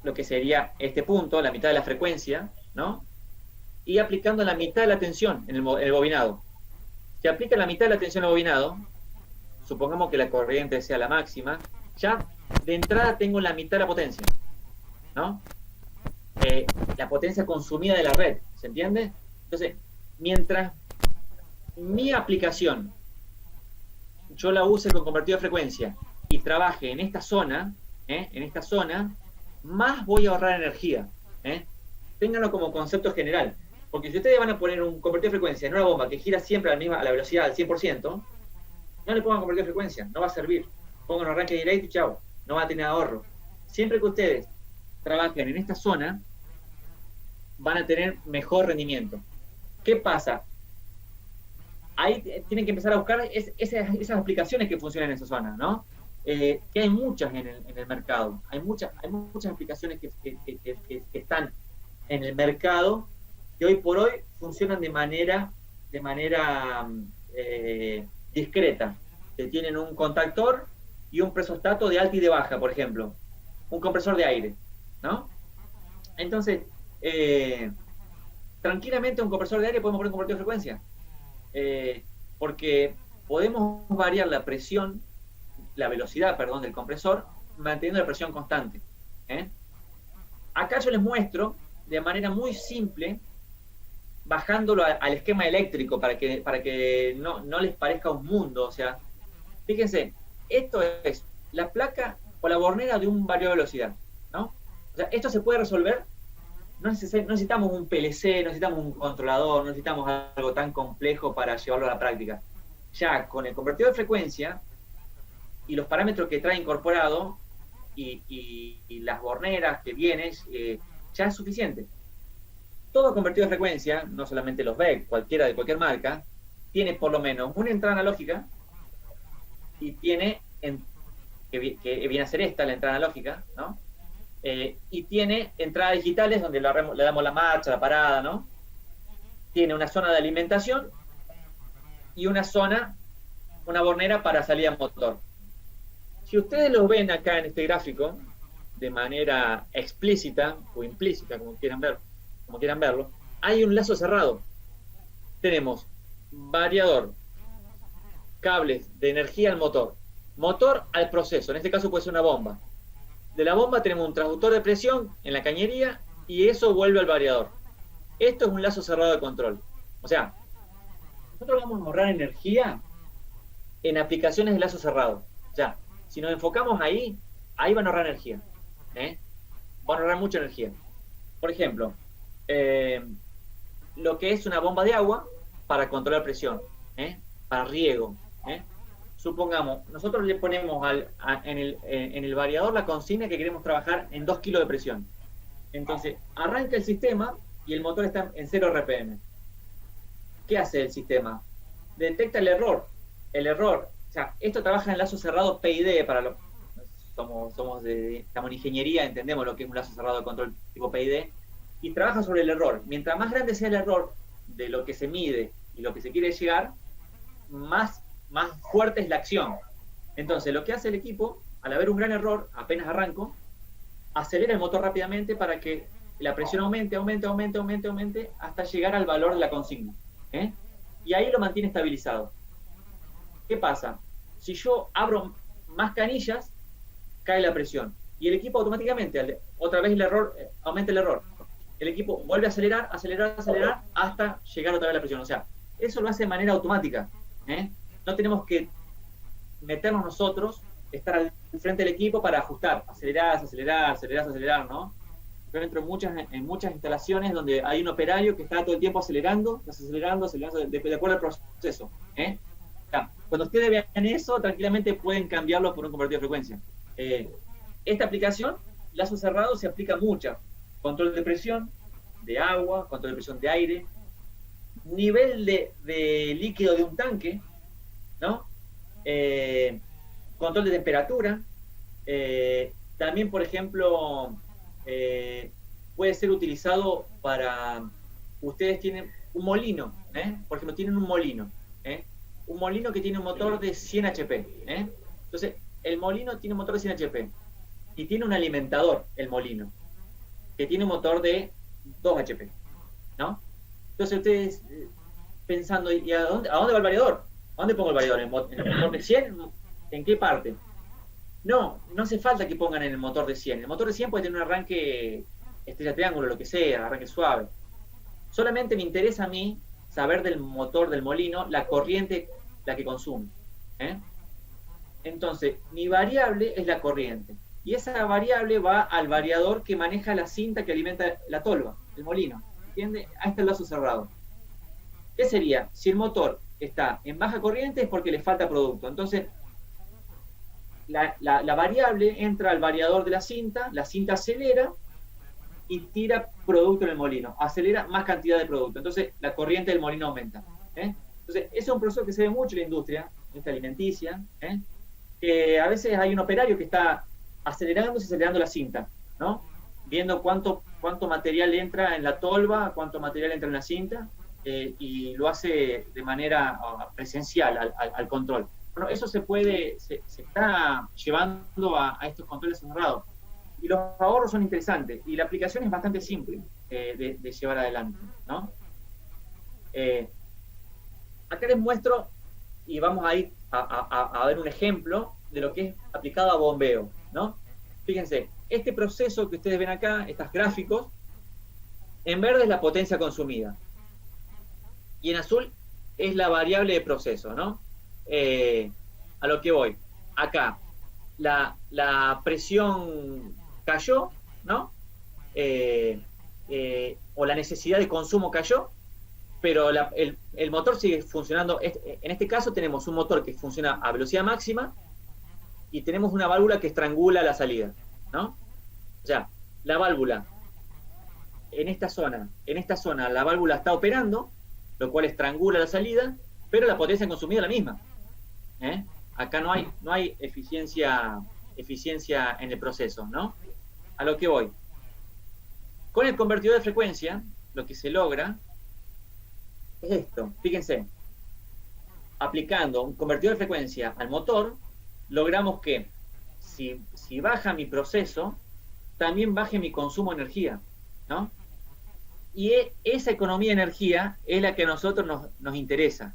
lo que sería este punto, la mitad de la frecuencia, ¿no? Y aplicando la mitad de la tensión en el bobinado. Si aplica la mitad de la tensión al bobinado, supongamos que la corriente sea la máxima, ya de entrada tengo la mitad de la potencia, ¿no? La potencia consumida de la red, ¿se entiende? Entonces, mientras mi aplicación yo la use con convertido de frecuencia y trabaje en esta zona, más voy a ahorrar energía. Ténganlo como concepto general, porque si ustedes van a poner un convertido de frecuencia en una bomba que gira siempre a la velocidad al 100%, no le pongan convertido de frecuencia, no va a servir. Pongan un arranque directo y chao, no va a tener ahorro. Siempre que ustedes trabajen en esta zona, van a tener mejor rendimiento. ¿Qué pasa? Ahí tienen que empezar a buscar esas aplicaciones que funcionan en esa zona, ¿no? Que hay muchas en el mercado. Hay muchas aplicaciones que están en el mercado que hoy por hoy funcionan de manera discreta. Que tienen un contactor y un presostato de alta y de baja, por ejemplo. Un compresor de aire, ¿no? Entonces, tranquilamente un compresor de aire podemos poner un convertidor de frecuencia. porque podemos variar la presión, la velocidad, perdón, del compresor, manteniendo la presión constante. Acá yo les muestro de manera muy simple, bajándolo al esquema eléctrico para que no les parezca un mundo. O sea, fíjense, esto es la placa o la bornera de un variador de velocidad, ¿no? O sea, esto se puede resolver. No necesitamos un PLC, no necesitamos un controlador, no necesitamos algo tan complejo para llevarlo a la práctica. Ya con el convertidor de frecuencia y los parámetros que trae incorporado y las borneras que vienen, ya es suficiente. Todo convertidor de frecuencia, no solamente los BEC, cualquiera de cualquier marca, tiene por lo menos una entrada analógica y tiene, que viene a ser esta, la entrada analógica, ¿no? Y tiene entradas digitales donde le damos la marcha, la parada, ¿no? Tiene una zona de alimentación y una bornera para salida motor. Si ustedes lo ven acá en este gráfico, de manera explícita o implícita, como quieran verlo, hay un lazo cerrado. Tenemos variador, cables de energía al motor al proceso, en este caso puede ser una bomba. De la bomba tenemos un transductor de presión en la cañería y eso vuelve al variador. Esto es un lazo cerrado de control. O sea, nosotros vamos a ahorrar energía en aplicaciones de lazo cerrado. O sea, si nos enfocamos ahí van a ahorrar energía. Van a ahorrar mucha energía. Por ejemplo, lo que es una bomba de agua para controlar presión, para riego. Supongamos, nosotros le ponemos en el variador la consigna que queremos trabajar en 2 kilos de presión. Entonces, arranca el sistema y el motor está en 0 RPM. ¿Qué hace el sistema? Detecta el error. O sea, esto trabaja en lazo cerrado PID, estamos en ingeniería, entendemos lo que es un lazo cerrado de control tipo PID, y trabaja sobre el error. Mientras más grande sea el error de lo que se mide y lo que se quiere llegar, más fuerte es la acción. Entonces, lo que hace el equipo, al haber un gran error, apenas arranco, acelera el motor rápidamente para que la presión aumente hasta llegar al valor de la consigna. Y ahí lo mantiene estabilizado. ¿Qué pasa? Si yo abro más canillas, cae la presión. Y el equipo automáticamente, otra vez aumenta el error. El equipo vuelve a acelerar hasta llegar otra vez a la presión. O sea, eso lo hace de manera automática. No tenemos que meternos nosotros, estar al frente del equipo para ajustar, acelerar, ¿no? Yo entro en muchas instalaciones donde hay un operario que está todo el tiempo acelerando, de acuerdo al proceso. Cuando ustedes vean eso, tranquilamente pueden cambiarlo por un convertidor de frecuencia. Esta aplicación, lazo cerrado, se aplica mucho. Control de presión, de agua, control de presión de aire, nivel de líquido de un tanque, ¿no? Control de temperatura. También, por ejemplo, puede ser utilizado para... Ustedes tienen un molino, por ejemplo, tienen un molino que tiene un motor de 100 HP. Entonces, el molino tiene un motor de 100 HP y tiene un alimentador, el molino, que tiene un motor de 2 HP, ¿no? Entonces, ustedes pensando, ¿y a dónde va el variador? ¿A dónde pongo el variador? ¿En el motor de 100? ¿En qué parte? No hace falta que pongan en el motor de 100. El motor de 100 puede tener un arranque estrella triángulo, lo que sea, arranque suave. Solamente me interesa a mí saber del motor del molino la corriente, la que consume. Entonces, mi variable es la corriente. Y esa variable va al variador que maneja la cinta que alimenta la tolva, el molino. ¿Entiende? Ahí está el lazo cerrado. ¿Qué sería? Si el motor está en baja corriente es porque le falta producto. Entonces, la variable entra al variador de la cinta acelera y tira producto en el molino, acelera más cantidad de producto. Entonces, la corriente del molino aumenta. Entonces, ese es un proceso que se ve mucho en la industria alimenticia, que a veces hay un operario que está acelerando la cinta, ¿no? Viendo cuánto material entra en la tolva, cuánto material entra en la cinta, y lo hace de manera presencial al control. Bueno, eso se está llevando a estos controles cerrados. Y los ahorros son interesantes. Y la aplicación es bastante simple de llevar adelante, ¿no? Acá les muestro y vamos a ir a ver un ejemplo de lo que es aplicado a bombeo, ¿no? Fíjense, este proceso que ustedes ven acá, estos gráficos, en verde es la potencia consumida y en azul es la variable de proceso, ¿no? A lo que voy, acá la presión cayó, ¿no? O la necesidad de consumo cayó, pero el motor sigue funcionando. En este caso tenemos un motor que funciona a velocidad máxima y tenemos una válvula que estrangula la salida, ¿no? O sea, la válvula en esta zona la válvula está operando, lo cual estrangula la salida, pero la potencia consumida es la misma. Acá no hay eficiencia en el proceso, ¿no? A lo que voy. Con el convertidor de frecuencia, lo que se logra es esto. Fíjense, aplicando un convertidor de frecuencia al motor, logramos que si baja mi proceso, también baje mi consumo de energía, ¿no? Y esa economía de energía es la que a nosotros nos interesa.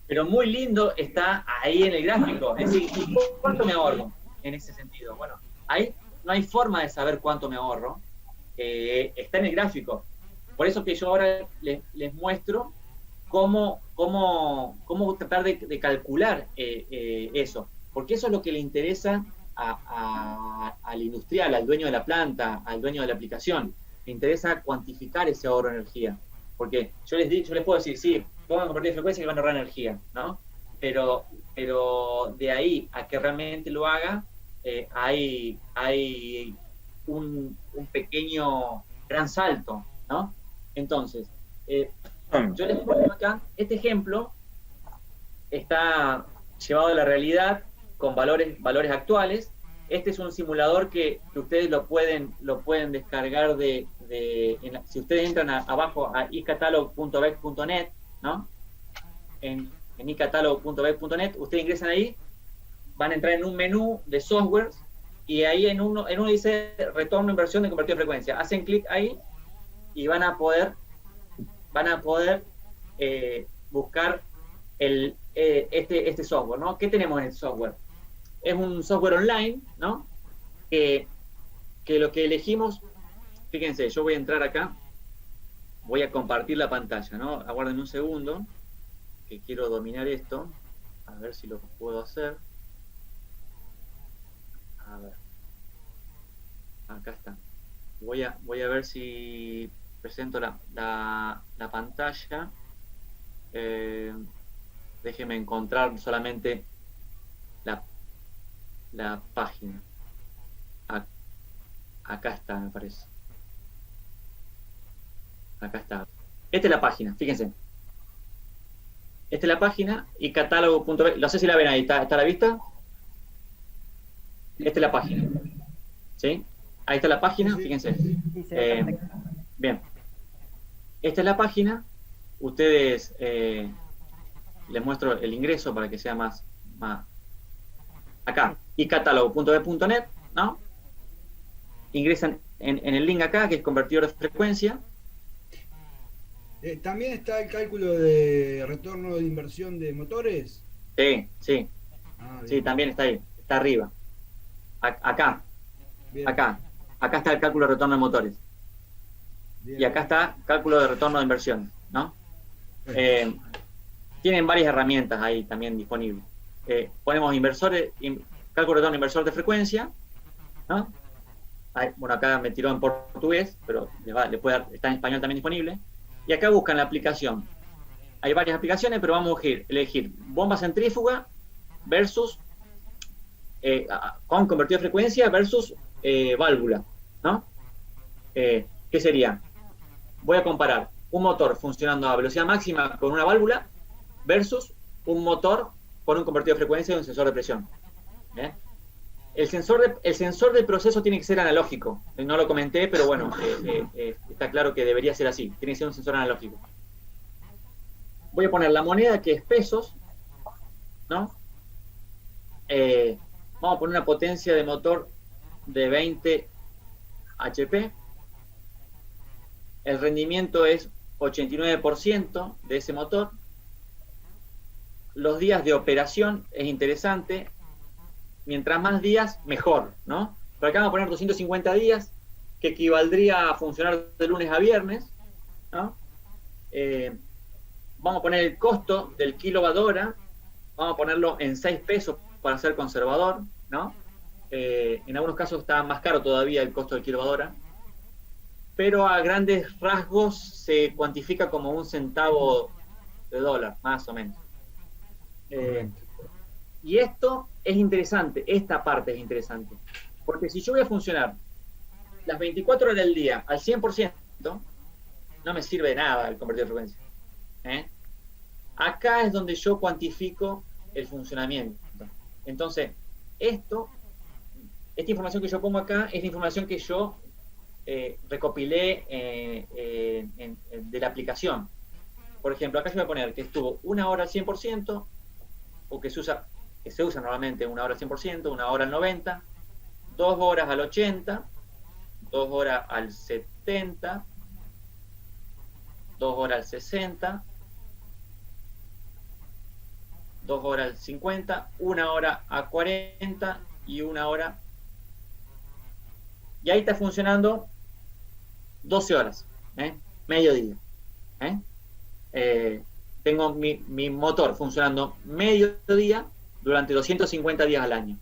Pero muy lindo está ahí en el gráfico. Es decir, ¿cuánto me ahorro en ese sentido? Bueno, ahí no hay forma de saber cuánto me ahorro. Está en el gráfico. Por eso que yo ahora les muestro cómo tratar de calcular eso. Porque eso es lo que le interesa al industrial, al dueño de la planta, al dueño de la aplicación. Le interesa cuantificar ese ahorro de energía. Porque yo les puedo decir, sí, pongan convertir de frecuencia que van a ahorrar energía, ¿no? Pero de ahí a que realmente lo haga, hay un pequeño gran salto, ¿no? Entonces, yo les pongo acá, este ejemplo está llevado a la realidad con valores actuales. Este es un simulador que ustedes lo pueden descargar si ustedes entran abajo a icatalog.bec.net, ¿no? En icatalog.bec.net, ustedes ingresan ahí, van a entrar en un menú de software y ahí en uno dice retorno inversión de convertido de frecuencia. Hacen clic ahí y van a poder buscar este software, ¿no? ¿Qué tenemos en este software? Es un software online, ¿no? Que lo que elegimos, fíjense, yo voy a entrar acá, voy a compartir la pantalla, ¿no? Aguarden un segundo, que quiero dominar esto, a ver si lo puedo hacer. A ver, acá está. Voy a ver si presento la pantalla. Déjenme encontrar solamente la página. Acá está, me parece. Acá está. Esta es la página, fíjense. Esta es la página y catálogo.b. No sé si la ven ahí, ¿está a la vista? Esta es la página. ¿Sí? Ahí está la página, fíjense. Bien. Esta es la página. Ustedes, les muestro el ingreso para que sea más acá, icatálogo.b.net, ¿no? Ingresan en el link acá, que es convertidor de frecuencia. ¿También está el cálculo de retorno de inversión de motores? Sí. Sí, también está ahí, está arriba. Acá está el cálculo de retorno de motores. Bien. Y acá está cálculo de retorno de inversión, ¿no? Tienen varias herramientas ahí también disponibles. Ponemos inversores, cálculo de retorno inversor de frecuencia, ¿no? Bueno, acá me tiró en portugués, pero está en español también disponible. Y acá buscan la aplicación. Hay varias aplicaciones, pero vamos a elegir bomba centrífuga versus con convertido de frecuencia versus válvula, ¿no? ¿Qué sería? Voy a comparar un motor funcionando a velocidad máxima con una válvula versus un motor con un convertido de frecuencia y un sensor de presión. El sensor del proceso tiene que ser analógico. No lo comenté, pero bueno, está claro que debería ser así. Tiene que ser un sensor analógico. Voy a poner la moneda, que es pesos, ¿no? Vamos a poner una potencia de motor de 20 HP. El rendimiento es 89% de ese motor. los días de operación es interesante. Mientras más días, mejor, ¿no? Pero acá vamos a poner 250 días, que equivaldría a funcionar de lunes a viernes, ¿no? Vamos a poner el costo del kilowatt hora, vamos a ponerlo en 6 pesos para ser conservador, ¿no? En algunos casos está más caro todavía el costo del kilowatt hora, pero a grandes rasgos se cuantifica como un centavo de dólar, más o menos. Y esto es interesante, esta parte es interesante, porque si yo voy a funcionar las 24 horas del día al 100%, no me sirve de nada el convertidor de frecuencia. Acá es donde yo cuantifico el funcionamiento. Entonces, esta información que yo pongo acá es la información que yo recopilé de la aplicación. Por ejemplo, acá yo voy a poner que estuvo 1 hora al 100%, o que se usa normalmente 1 hora al 100%, 1 hora al 90%, 2 horas al 80%, 2 horas al 70%, 2 horas al 60%, 2 horas al 50%, 1 hora a 40% y 1 hora. Y ahí está funcionando 12 horas, mediodía. Tengo mi motor funcionando mediodía durante 250 días al año.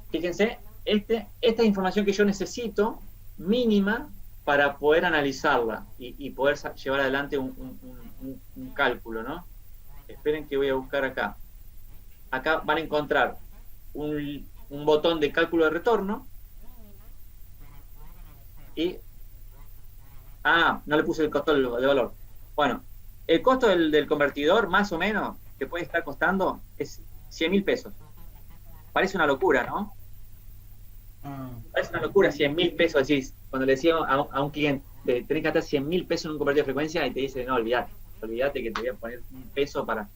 Fíjense, esta es información que yo necesito mínima para poder analizarla y poder llevar adelante un cálculo, ¿no? Esperen que voy a buscar acá. Acá van a encontrar un botón de cálculo de retorno y... no le puse el costo de valor. Bueno, el costo del convertidor, más o menos, que puede estar costando, es 100.000 pesos. Parece una locura, ¿no? Parece una locura, 100.000 pesos, decís, cuando le decía a un cliente, tenés que gastar 100.000 pesos en un convertidor de frecuencia, y te dice, no, olvídate que te voy a poner un peso para...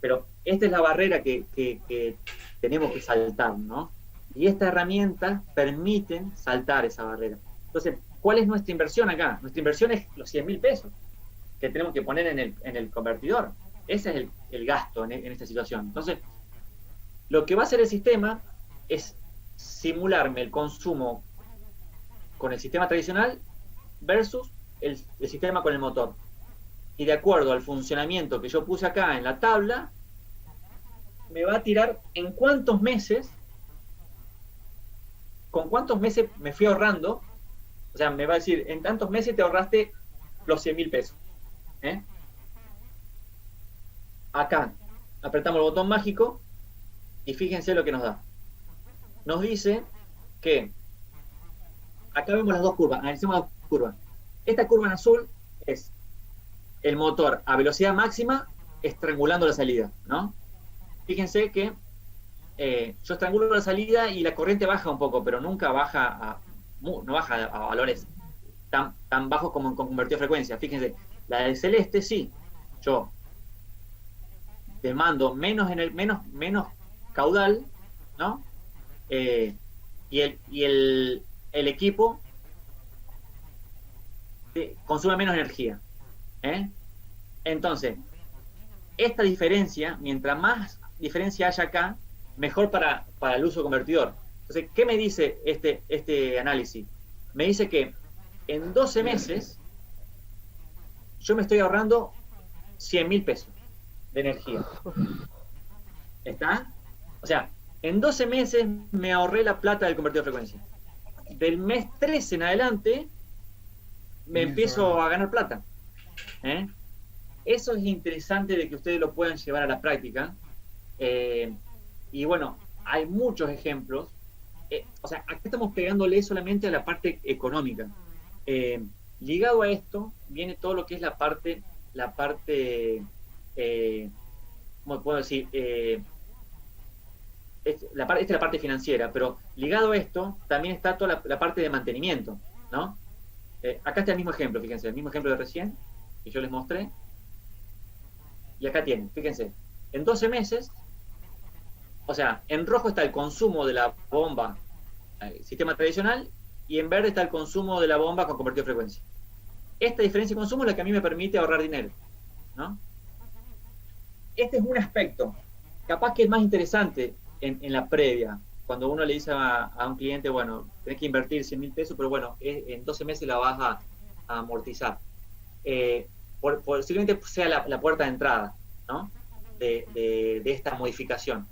Pero esta es la barrera que tenemos que saltar, ¿no? Y estas herramientas permiten saltar esa barrera. Entonces, ¿cuál es nuestra inversión acá? Nuestra inversión es los 100.000 pesos que tenemos que poner en el convertidor. Ese es el gasto en esta situación. Entonces, lo que va a hacer el sistema es simularme el consumo con el sistema tradicional versus el sistema con el motor. Y de acuerdo al funcionamiento que yo puse acá en la tabla, me va a tirar en cuántos meses, con cuántos meses me fui ahorrando. O sea, me va a decir, en tantos meses te ahorraste los 100.000 pesos. Acá, apretamos el botón mágico y fíjense lo que nos da. Nos dice que, acá vemos las dos curvas, analicemos las dos curvas. Esta curva en azul es el motor a velocidad máxima estrangulando la salida, ¿no? Fíjense que yo estrangulo la salida y la corriente baja un poco, pero nunca baja no baja a valores tan bajos como con convertido a frecuencia. Fíjense, la del celeste sí, yo demando menos caudal, ¿no? Y el equipo consume menos energía. Entonces, esta diferencia, mientras más diferencia haya acá, mejor para el uso convertidor. Entonces, ¿qué me dice este análisis? Me dice que en 12 meses yo me estoy ahorrando 100.000 pesos de energía. ¿Está? O sea, en 12 meses me ahorré la plata del convertidor de frecuencia. Del mes 13 en adelante me empiezo a ganar plata. Eso es interesante de que ustedes lo puedan llevar a la práctica. Y bueno, hay muchos ejemplos. O sea, acá estamos pegándole solamente a la parte económica. Ligado a esto viene todo lo que es la parte ¿cómo puedo decir? Esta es la parte financiera, pero ligado a esto también está toda la parte de mantenimiento, ¿no? Acá está el mismo ejemplo, fíjense, el mismo ejemplo de recién que yo les mostré. Y acá tienen, fíjense, en 12 meses, o sea, en rojo está el consumo de la bomba sistema tradicional y en verde está el consumo de la bomba con convertido de frecuencia. Esta diferencia de consumo es la que a mí me permite ahorrar dinero, ¿no? este es un aspecto, capaz que es más interesante en la previa, cuando uno le dice a un cliente, bueno, tenés que invertir 100.000 pesos, pero bueno, en 12 meses la vas a amortizar. Posiblemente sea la puerta de entrada, ¿no? de esta modificación.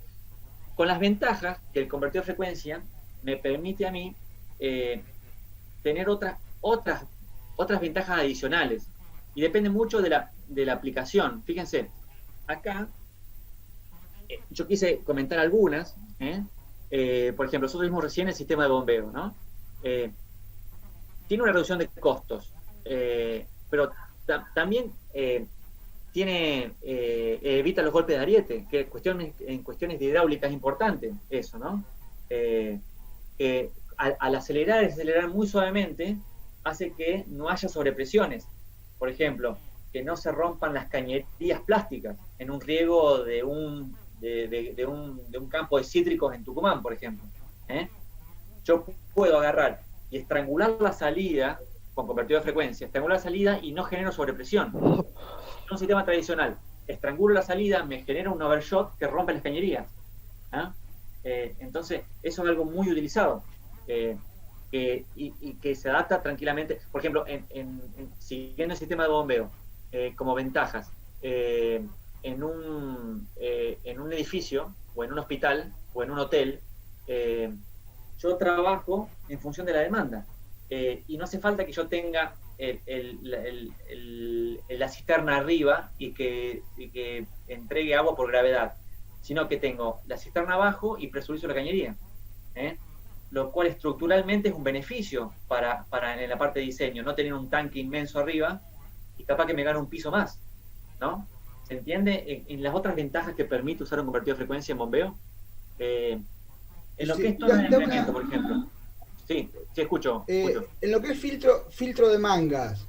Con las ventajas que el convertido de frecuencia me permite a mí tener otras ventajas adicionales. Y depende mucho de la aplicación. Fíjense, acá yo quise comentar algunas. Por ejemplo, nosotros vimos recién el sistema de bombeo, ¿no? Tiene una reducción de costos, pero también evita los golpes de ariete, que en cuestiones de hidráulica es importante eso, ¿no? Al acelerar y desacelerar muy suavemente, hace que no haya sobrepresiones. Por ejemplo, que no se rompan las cañerías plásticas en un riego de un campo de cítricos en Tucumán, por ejemplo. Yo puedo agarrar y estrangular la salida con convertido de frecuencia, estrangular la salida y no genero sobrepresión. En un sistema tradicional, estrangulo la salida, me genera un overshot que rompe las cañerías. Entonces, eso es algo muy utilizado. Y que se adapta tranquilamente. Por ejemplo, siguiendo el sistema de bombeo, como ventajas, en un edificio, o en un hospital, o en un hotel, yo trabajo en función de la demanda. Y no hace falta que yo tenga la cisterna arriba y que entregue agua por gravedad, sino que tengo la cisterna abajo y presurizo la cañería. Lo cual estructuralmente es un beneficio para en la parte de diseño, no tener un tanque inmenso arriba y capaz que me gane un piso más, ¿no? ¿Se entiende? En las otras ventajas que permite usar un convertido de frecuencia en bombeo, en lo que es todo el enfriamiento, por ejemplo. Sí, escucho. En lo que es filtro de mangas,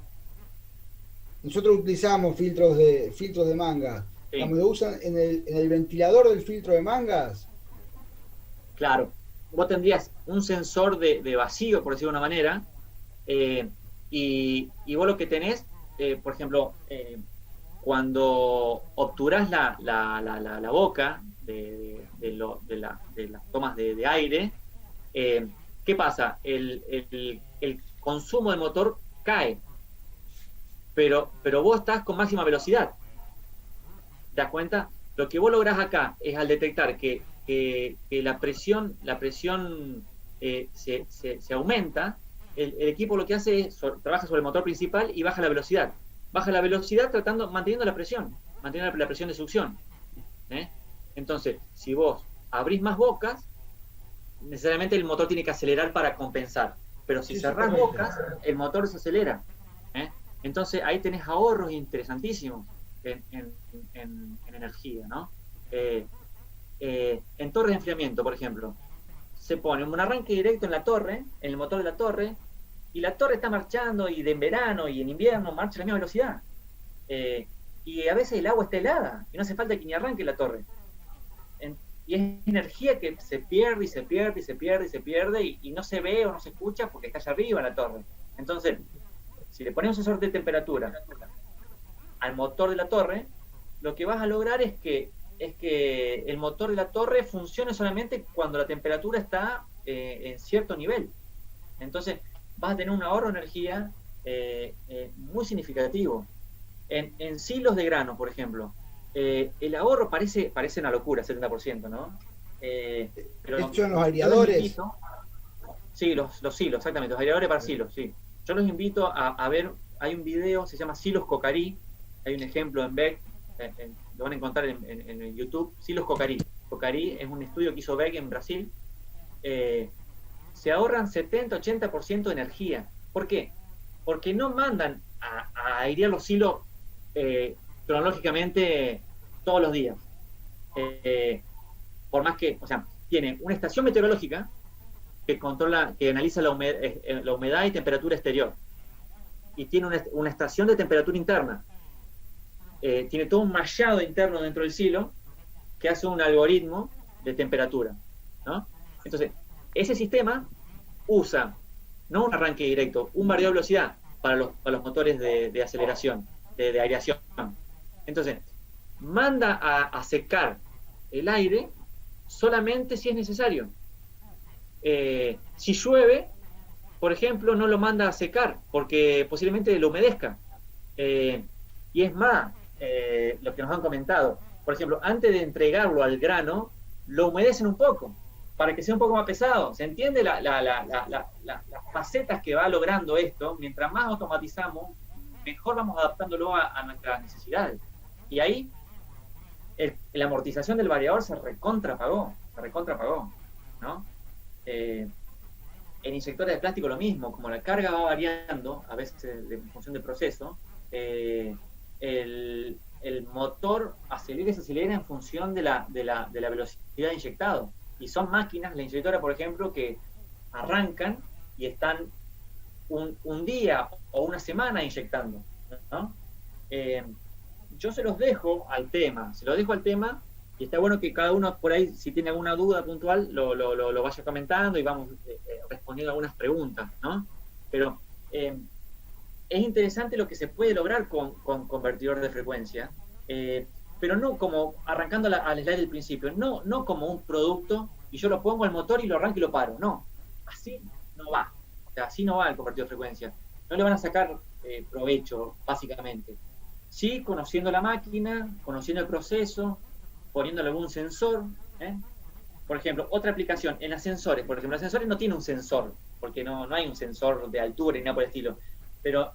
nosotros utilizamos filtros de mangas. Sí. ¿Lo usan en el ventilador del filtro de mangas? Claro. Vos tendrías un sensor de vacío, por decirlo de una manera, y vos lo que tenés, por ejemplo, cuando obturás la boca de las tomas de aire, ¿qué pasa? El consumo del motor cae, pero vos estás con máxima velocidad. ¿Te das cuenta? Lo que vos lográs acá es, al detectar que la presión se aumenta, el equipo lo que hace es trabaja sobre el motor principal y baja la velocidad. Baja la velocidad manteniendo la presión de succión. Entonces, si vos abrís más bocas, necesariamente el motor tiene que acelerar para compensar. Pero si cerrás bocas, el motor se acelera. Entonces, ahí tenés ahorros interesantísimos en energía, ¿no? En torres de enfriamiento, por ejemplo, se pone un arranque directo en la torre, en el motor de la torre, y la torre está marchando, y en verano y en invierno marcha a la misma velocidad. Y a veces el agua está helada, y no hace falta que ni arranque la torre. Y es energía que se pierde, y se pierde, y se pierde, y se pierde, y no se ve o no se escucha porque está allá arriba en la torre. Entonces, si le pones un sensor de temperatura al motor de la torre, lo que vas a lograr es que el motor de la torre funcione solamente cuando la temperatura está en cierto nivel. Entonces vas a tener un ahorro de energía muy significativo. En silos de grano, por ejemplo, el ahorro parece una locura, 70%, ¿no? Pero hecho en los aireadores. Sí, los silos, exactamente, los aireadores para silos, sí. Yo los invito a ver, hay un video, se llama Silos Cocarí, hay un ejemplo en Beck, lo van a encontrar en YouTube, Silos Cocarí. Cocarí es un estudio que hizo Beck en Brasil. Se ahorran 70-80% de energía. ¿Por qué? Porque no mandan a airear los silos cronológicamente todos los días. Por más que, o sea, tiene una estación meteorológica que analiza la humedad y temperatura exterior. Y tiene una estación de temperatura interna. Tiene todo un mallado interno dentro del silo que hace un algoritmo de temperatura, ¿no? Entonces, ese sistema usa no un arranque directo, un variador de velocidad para los motores de aceleración, de aireación. Entonces, manda a secar el aire solamente si es necesario. Si llueve, por ejemplo, no lo manda a secar porque posiblemente lo humedezca. Y es más, lo que nos han comentado, por ejemplo, antes de entregarlo al grano, lo humedecen un poco para que sea un poco más pesado. ¿Se entiende las facetas que va logrando esto? Mientras más automatizamos, mejor vamos adaptándolo a nuestras necesidades. Y ahí la amortización del variador se recontrapagó, ¿no? En inyectores de plástico lo mismo, como la carga va variando, a veces en función del proceso, el motor acelera y desacelera en función de la velocidad de inyectado. Y son máquinas, la inyectora, por ejemplo, que arrancan y están un día o una semana inyectando, ¿no? Yo se los dejo al tema, y está bueno que cada uno por ahí, si tiene alguna duda puntual, lo vaya comentando y vamos respondiendo algunas preguntas, ¿no? Pero es interesante lo que se puede lograr con convertidor de frecuencia, pero no como, arrancando al slide del principio, no como un producto y yo lo pongo al motor y lo arranco y lo paro, no, así no va, o sea, así no va el convertidor de frecuencia, no le van a sacar provecho, básicamente. Sí, conociendo la máquina, conociendo el proceso, poniéndole algún sensor, Por ejemplo, otra aplicación, en ascensores, por ejemplo, los ascensores no tienen un sensor, porque no hay un sensor de altura ni nada por el estilo, pero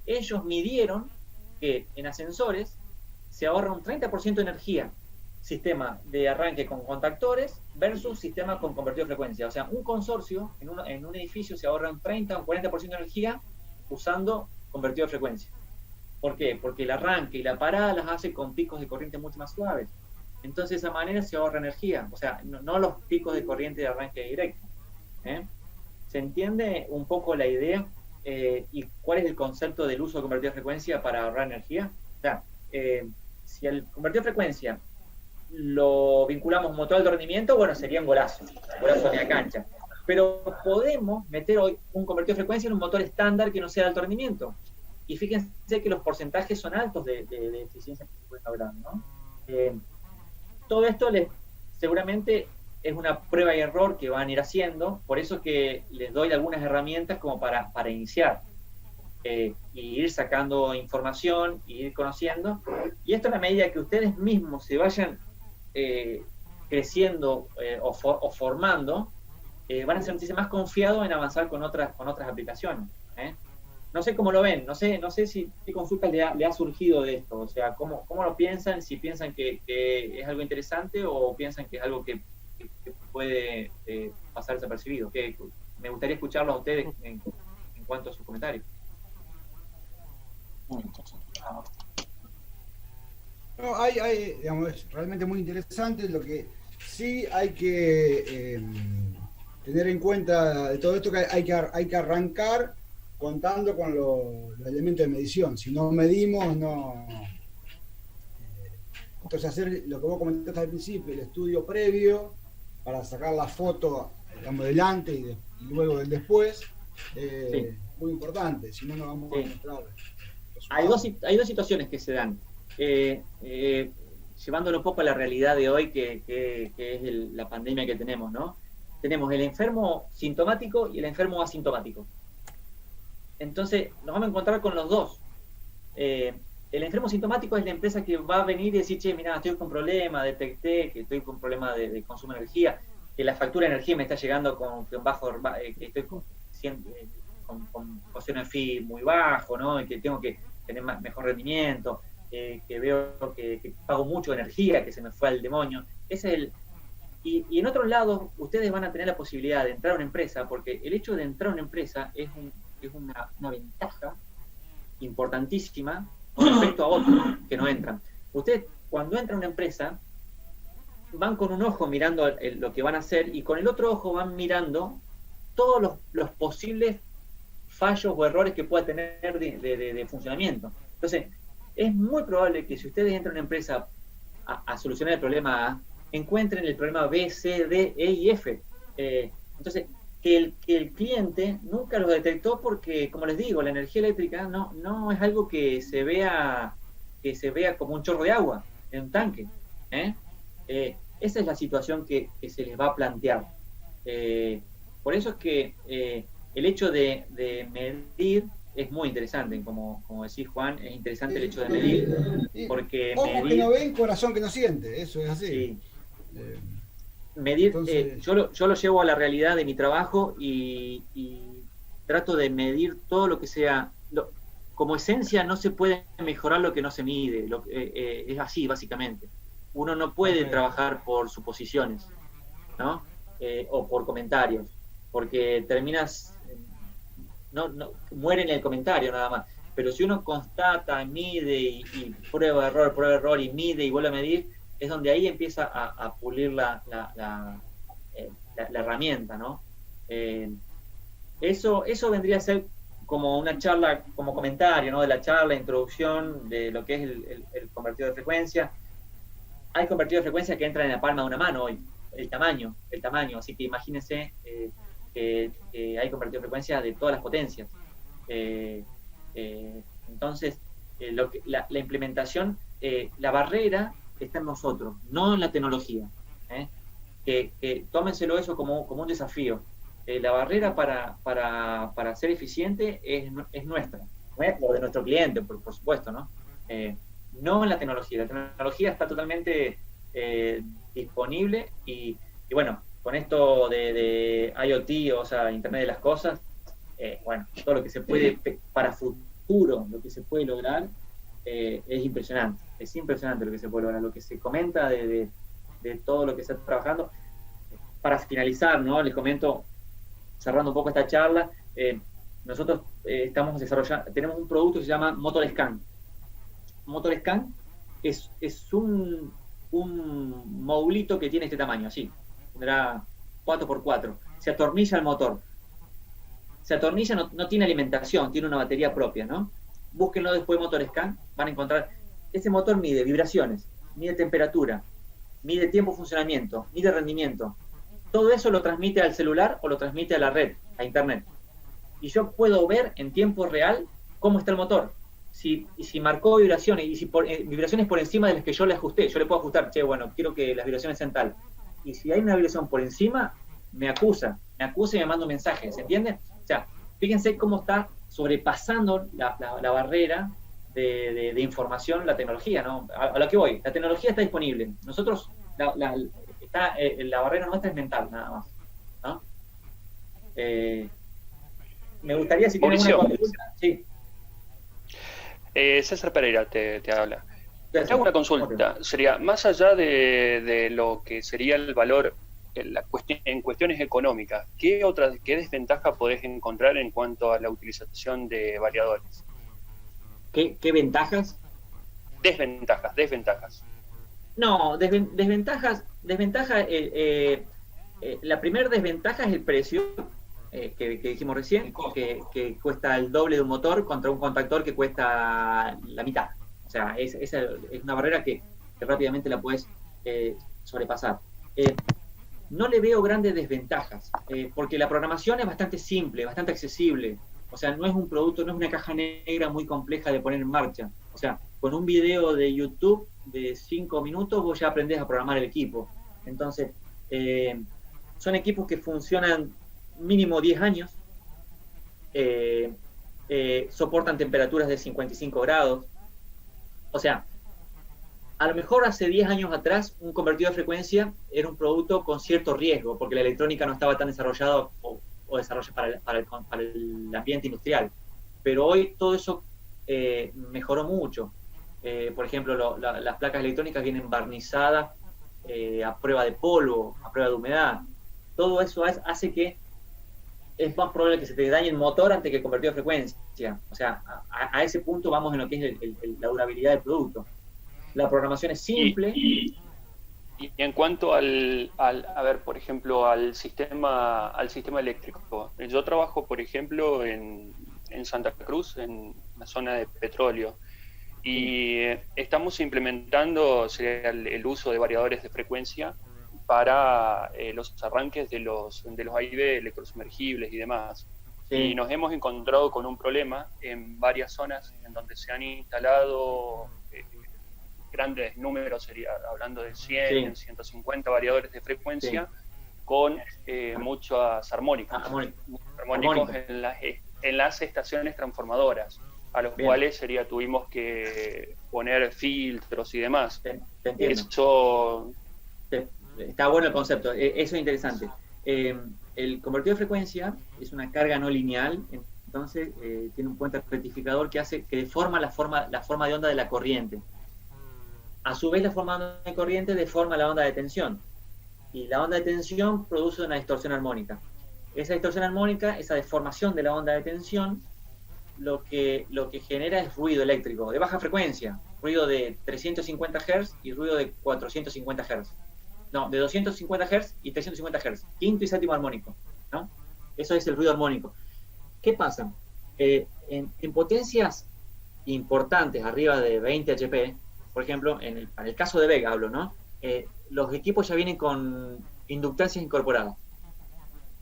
ellos midieron que en ascensores se ahorra un 30% de energía, sistema de arranque con contactores versus sistema con convertidor de frecuencia. O sea, un consorcio en un edificio se ahorra un 30 o un 40% de energía usando convertidor de frecuencia. ¿Por qué? Porque el arranque y la parada las hace con picos de corriente mucho más suaves. Entonces, de esa manera se ahorra energía. O sea, no los picos de corriente de arranque directo. ¿Se entiende un poco la idea y cuál es el concepto del uso de convertidor de frecuencia para ahorrar energía? O sea, si el convertidor de frecuencia lo vinculamos a un motor de alto rendimiento, bueno, sería un golazo de la cancha. Pero podemos meter hoy un convertidor de frecuencia en un motor estándar que no sea de alto rendimiento. Y fíjense que los porcentajes son altos de eficiencia que se pueden lograr, ¿no? Todo esto seguramente es una prueba y error que van a ir haciendo, por eso que les doy algunas herramientas como para iniciar, y ir sacando información, y ir conociendo, y esto a la medida que ustedes mismos se vayan creciendo o formando, van a sentirse más confiados en avanzar con otras aplicaciones. No sé cómo lo ven, no sé si qué consulta le ha surgido de esto, o sea, cómo lo piensan, si piensan que es algo interesante o piensan que es algo que puede pasar desapercibido. Me gustaría escucharlos a ustedes en cuanto a sus comentarios. No, digamos, es realmente muy interesante. Lo que sí hay que tener en cuenta de todo esto, que hay que arrancar contando con los elementos de medición. Si no medimos, no. Entonces, hacer lo que vos comentaste al principio, el estudio previo, para sacar la foto, digamos, del antes y luego del después, sí. Muy importante, si no, no vamos a encontrar. Hay dos situaciones que se dan. Llevándolo un poco a la realidad de hoy, que es la pandemia que tenemos, ¿no? Tenemos el enfermo sintomático y el enfermo asintomático. Entonces, nos vamos a encontrar con los dos. El enfermo sintomático es la empresa que va a venir y decir, che, mira, estoy con problema, detecté que estoy con problema de consumo de energía, que la factura de energía me está llegando con bajo, que estoy con cociente FI muy bajo, ¿no? Y que tengo que tener mejor rendimiento, que veo que pago mucho de energía, que se me fue al demonio. Ese es y en otro lado, ustedes van a tener la posibilidad de entrar a una empresa, porque el hecho de entrar a una empresa es una ventaja importantísima con respecto a otros que no entran. Ustedes, cuando entran a una empresa, van con un ojo mirando lo que van a hacer y con el otro ojo van mirando todos los posibles fallos o errores que pueda tener de funcionamiento. Entonces, es muy probable que si ustedes entran a una empresa a solucionar el problema A, encuentren el problema B, C, D, E y F. Entonces, que el cliente nunca lo detectó porque, como les digo, la energía eléctrica no es algo que se vea como un chorro de agua. en un tanque. ¿eh? Esa es la situación que se les va a plantear. Por eso es que el hecho de medir es muy interesante, como decís, Juan, es interesante el hecho de medir, porque Ojos que no medir, ven, corazón que no siente, eso es así. sí, Eh, medir, entonces, yo lo llevo a la realidad de mi trabajo y trato de medir todo lo que sea. Como esencia no se puede mejorar lo que no se mide, es así básicamente. Uno no puede ok. trabajar por suposiciones, ¿no? O por comentarios, porque terminas, muere en el comentario nada más. Pero si uno constata, mide y prueba, error y mide y vuelve a medir, es donde ahí empieza a pulir la herramienta, ¿no? Eso vendría a ser como una charla, como comentario, ¿no? De la charla, introducción de lo que es el convertido de frecuencia. Hay convertidos de frecuencia que entran en la palma de una mano hoy, el tamaño, así que imagínense que hay convertidos de frecuencia de todas las potencias. Entonces, la implementación, la barrera está en nosotros, no en la tecnología. Tómenselo eso como un desafío. La barrera para ser eficiente es nuestra, o de nuestro cliente, por supuesto, ¿no? No en la tecnología. La tecnología está totalmente disponible y bueno, con esto de IoT, o sea, Internet de las Cosas, bueno, todo lo que se puede para futuro, lo que se puede lograr, es impresionante. Es impresionante lo que se puede lograr, lo que se comenta de todo lo que se está trabajando. Para finalizar, ¿no? Les comento, cerrando un poco esta charla, nosotros estamos desarrollando, tenemos un producto que se llama MotorScan. MotorScan es un modulito que tiene este tamaño, así, tendrá 4x4, se atornilla al motor, se atornilla, no tiene alimentación, tiene una batería propia, ¿no? Búsquenlo después MotorScan, van a encontrar, ese motor mide vibraciones, mide temperatura, mide tiempo de funcionamiento, mide rendimiento, todo eso lo transmite al celular o lo transmite a la red, a internet, y yo puedo ver en tiempo real cómo está el motor, si marcó vibraciones, y si vibraciones por encima de las que yo le ajusté, yo le puedo ajustar, bueno, quiero que las vibraciones sean tal, y si hay una vibración por encima, me acusa y me manda un mensaje, ¿se entiende? O sea, fíjense cómo está sobrepasando la barrera de información la tecnología, ¿no? A lo que voy, la tecnología está disponible, nosotros, la barrera nuestra es mental, nada más, ¿no? Me gustaría, si tienen una consulta, sí. César Pereira te habla. Te hago una consulta. Sería, más allá de lo que sería el valor en cuestiones económicas, ¿qué desventaja podés encontrar en cuanto a la utilización de variadores? ¿Qué ventajas? Desventajas. No, desventajas. La primera desventaja es el precio. Que dijimos recién, que cuesta el doble de un motor contra un contactor que cuesta la mitad. O sea, esa es una barrera que rápidamente la puedes sobrepasar. No le veo grandes desventajas, porque la programación es bastante simple, bastante accesible. O sea, no es un producto, no es una caja negra muy compleja de poner en marcha. O sea, con un video de YouTube de 5 minutos vos ya aprendés a programar el equipo. Entonces, son equipos que funcionan mínimo 10 años, soportan temperaturas de 55 grados. O sea, a lo mejor hace 10 años atrás un convertido de frecuencia era un producto con cierto riesgo, porque la electrónica no estaba tan desarrollada o desarrollada para el ambiente industrial. Pero hoy todo eso mejoró mucho. Por ejemplo, las placas electrónicas vienen barnizadas a prueba de polvo, a prueba de humedad. Todo eso hace que es más probable que se te dañe el motor antes que el convertido de frecuencia. O sea, a ese punto vamos en lo que es la durabilidad del producto. La programación es simple. Y en cuanto a ver, por ejemplo, al sistema eléctrico. Yo trabajo, por ejemplo, en Santa Cruz, en la zona de petróleo, y estamos implementando el uso de variadores de frecuencia para los arranques de los AIB electrosumergibles y demás. Sí. Y nos hemos encontrado con un problema en varias zonas en donde se han instalado grandes números, sería hablando de 100, Sí. 150 variadores de frecuencia, Sí. con muchas armónicos, Armónicos. en las estaciones transformadoras, a los Bien. cuales tuvimos que poner filtros y demás. Te entiendo. Eso, Está bueno el concepto, eso es interesante. El convertidor de frecuencia es una carga no lineal, entonces tiene un puente rectificador que deforma la forma de onda de la corriente. A su vez, la forma de onda de corriente deforma la onda de tensión. Y la onda de tensión produce una distorsión armónica. Esa distorsión armónica, esa deformación de la onda de tensión, lo que genera es ruido eléctrico de baja frecuencia, ruido de 350 Hz y ruido de 450 Hz. No, de 250 Hz y 350 Hz, quinto y séptimo armónico, ¿no? Eso es el ruido armónico. ¿Qué pasa? En potencias importantes, arriba de 20 HP, por ejemplo, en el caso de Vega hablo, ¿no? Los equipos ya vienen con inductancias incorporadas,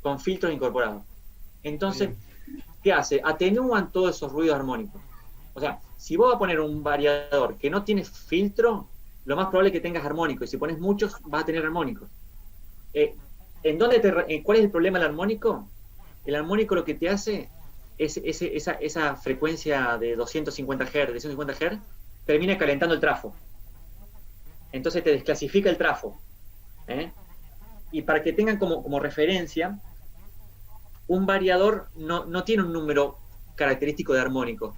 con filtros incorporados. Entonces, ¿qué hace? Atenúan todos esos ruidos armónicos. O sea, si vos vas a poner un variador que no tiene filtro, lo más probable es que tengas armónicos, y si pones muchos, vas a tener armónicos. ¿Cuál es el problema del armónico? El armónico lo que te hace es esa frecuencia de 250 Hz, de 150 Hz, termina calentando el trafo. Entonces te desclasifica el trafo. Y para que tengan como referencia, un variador no tiene un número característico de armónico.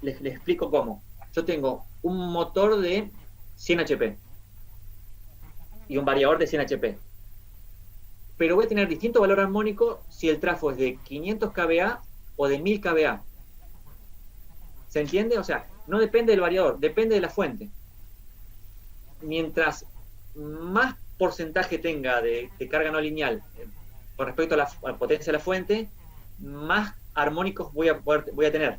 Les explico cómo. Yo tengo un motor de 100 HP y un variador de 100 HP. Pero voy a tener distinto valor armónico si el trafo es de 500 kVA o de 1000 kVA. ¿Se entiende? O sea, no depende del variador, depende de la fuente. Mientras más porcentaje tenga de carga no lineal con respecto a la potencia de la fuente, más armónicos voy a tener.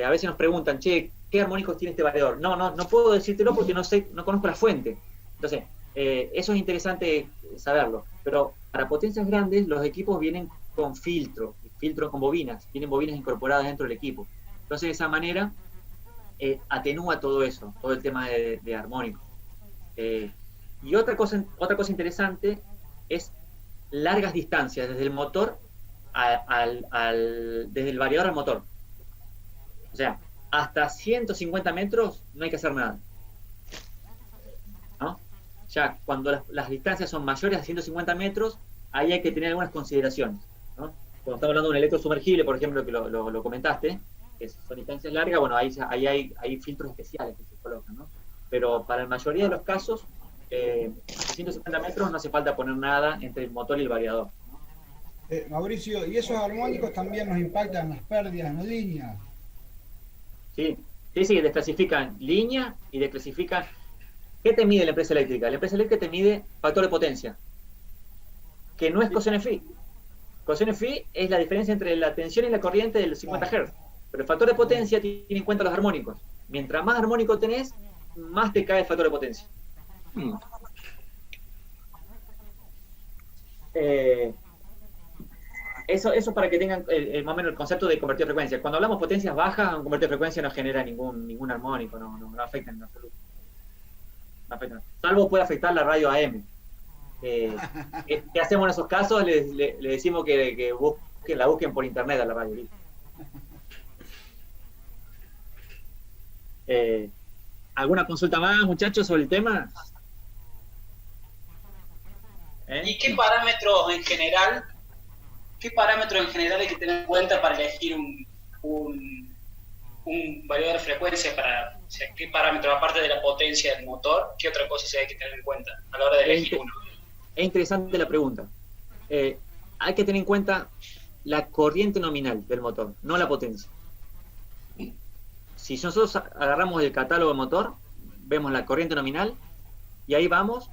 A veces nos preguntan, che, ¿qué armónicos tiene este variador? No puedo decírtelo porque no conozco la fuente. Entonces, eso es interesante saberlo. Pero para potencias grandes, los equipos vienen con filtro con bobinas, tienen bobinas incorporadas dentro del equipo. Entonces, de esa manera, atenúa todo eso, todo el tema de armónicos. Y otra cosa interesante es largas distancias, desde el motor desde el variador al motor. O sea, hasta 150 metros no hay que hacer nada, ¿no? Ya cuando las distancias son mayores a 150 metros, ahí hay que tener algunas consideraciones, ¿no? Cuando estamos hablando de un electrosumergible, por ejemplo, que lo comentaste, que son distancias largas, bueno, ahí hay filtros especiales que se colocan, ¿no? Pero para la mayoría de los casos, a 150 metros no hace falta poner nada entre el motor y el variador. Mauricio, ¿y esos armónicos también nos impactan las pérdidas en línea? Sí, desclasifican línea y desclasifican. ¿Qué te mide la empresa eléctrica? La empresa eléctrica te mide factor de potencia, que no es cosine phi. Cosine phi es la diferencia entre la tensión y la corriente de los 50 Hz. Pero el factor de potencia tiene en cuenta los armónicos. Mientras más armónico tenés, más te cae el factor de potencia. Eso para que tengan más o menos el concepto de convertir frecuencia. Cuando hablamos potencias bajas, un convertir frecuencia no genera ningún armónico, no afecta en absoluto. No afecta. Salvo puede afectar la radio AM. ¿Qué hacemos en esos casos? Le decimos que la busquen por internet a la radio. ¿Alguna consulta más, muchachos, sobre el tema? ¿Y qué parámetros en general hay que tener en cuenta para elegir un variador de frecuencia? O sea, ¿qué parámetros, aparte de la potencia del motor, qué otra cosa se hay que tener en cuenta a la hora de elegir uno? Es interesante la pregunta. Hay que tener en cuenta la corriente nominal del motor, no la potencia. Si nosotros agarramos el catálogo del motor, vemos la corriente nominal y ahí vamos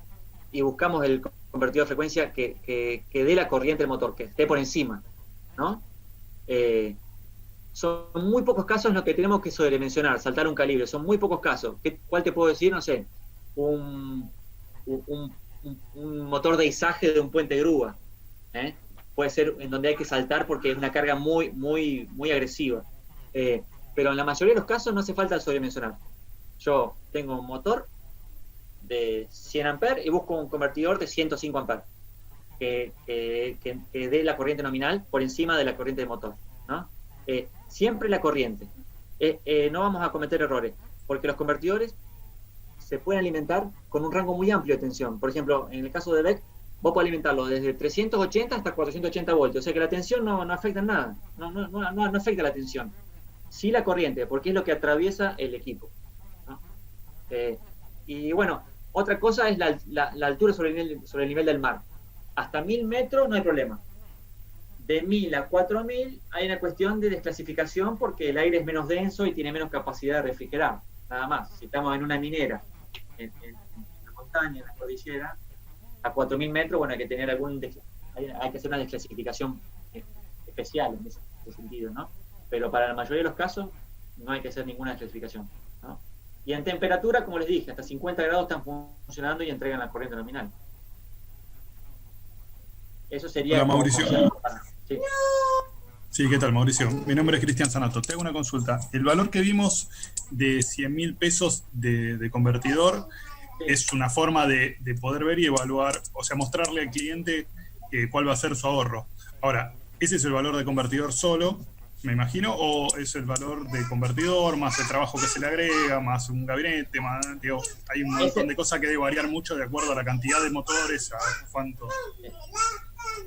y buscamos el convertidor de frecuencia que dé la corriente del motor, que esté por encima, ¿no? Son muy pocos casos en los que tenemos que sobredimensionar, saltar un calibre, son muy pocos casos. ¿Cuál te puedo decir? No sé, un motor de izaje de un puente grúa, puede ser en donde hay que saltar porque es una carga muy, muy, muy agresiva. Pero en la mayoría de los casos no hace falta sobredimensionar. yo tengo un motor de 100 amperes y busco un convertidor de 105 amperes que dé la corriente nominal por encima de la corriente de motor, ¿no? Siempre la corriente. No vamos a cometer errores, porque los convertidores se pueden alimentar con un rango muy amplio de tensión. Por ejemplo, en el caso de BEC, vos podés alimentarlo desde 380 hasta 480 voltios, o sea que la tensión no afecta en nada, no afecta la tensión. Sí la corriente, porque es lo que atraviesa el equipo, ¿no? Y bueno, otra cosa es la altura sobre el nivel del mar. Hasta 1000 metros no hay problema. De 1000 a 4000 hay una cuestión de desclasificación porque el aire es menos denso y tiene menos capacidad de refrigerar, nada más. Si estamos en una minera, en la montaña, en la cordillera, a 4000 metros, bueno, hay que tener hay que hacer una desclasificación especial en ese sentido, ¿no? Pero para la mayoría de los casos no hay que hacer ninguna desclasificación, ¿no? Y en temperatura, como les dije, hasta 50 grados están funcionando y entregan la corriente nominal. Eso sería... Hola, Mauricio. Sí. Sí, ¿qué tal, Mauricio? Mi nombre es Cristian Zanato. Te hago una consulta. El valor que vimos de 100.000 pesos de convertidor es una forma de poder ver y evaluar, o sea, mostrarle al cliente cuál va a ser su ahorro. Ahora, ¿ese es el valor de convertidor solo, me imagino, o es el valor de convertidor más el trabajo que se le agrega, más un gabinete, más, digo, hay un montón de cosas que debe variar mucho de acuerdo a la cantidad de motores, a cuánto...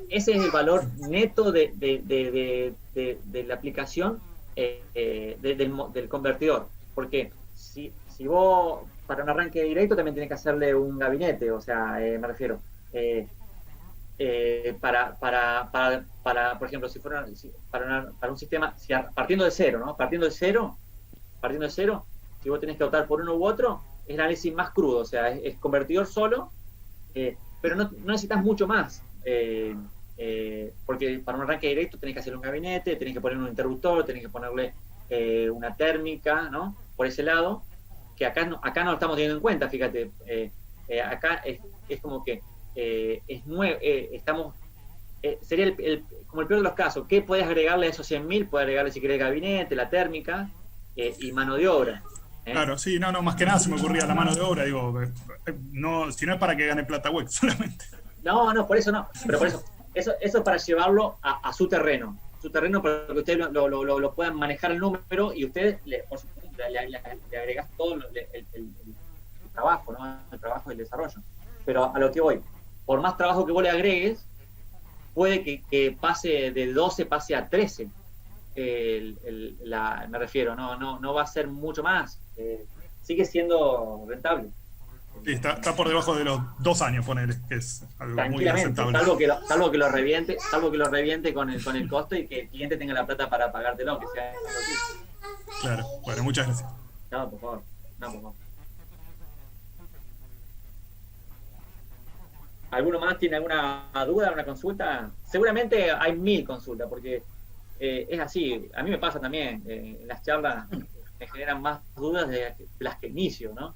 Ese es el valor neto de la aplicación del convertidor, porque si vos para un arranque directo también tenés que hacerle un gabinete, o sea, me refiero para por ejemplo, si fuera para un sistema, partiendo de cero, ¿no? Partiendo de cero, si vos tenés que optar por uno u otro, es el análisis más crudo, o sea, es convertidor solo, pero no necesitas mucho más. Porque para un arranque directo tenés que hacer un gabinete, tenés que poner un interruptor, tenés que ponerle una térmica, ¿no? Por ese lado, que acá no lo estamos teniendo en cuenta, fíjate. Acá es como que es nuevo, estamos... sería como el peor de los casos. ¿Qué podés agregarle a esos 100.000? Podés agregarle, si querés, gabinete, la térmica y mano de obra. Claro, sí, no, más que nada se me ocurría la mano de obra, digo, no, si no es para que gane plata web solamente. No, por eso no, pero por eso es para llevarlo a su terreno para que ustedes lo puedan manejar el número y ustedes le agregás todo el trabajo, ¿no? El trabajo y el desarrollo. Pero a lo que voy, por más trabajo que vos le agregues, puede que pase de 12, pase a 13. Me refiero, no va a ser mucho más. Sigue siendo rentable. Sí, está por debajo de los 2 años, ponele, que es algo muy aceptable. Salvo que lo reviente con el costo y que el cliente tenga la plata para pagártelo, que sea algo así. Claro, bueno, muchas gracias. No, por favor. ¿Alguno más tiene alguna duda, alguna consulta? Seguramente hay 1000 consultas, porque es así. A mí me pasa también, en las charlas me generan más dudas de las que inicio, ¿no?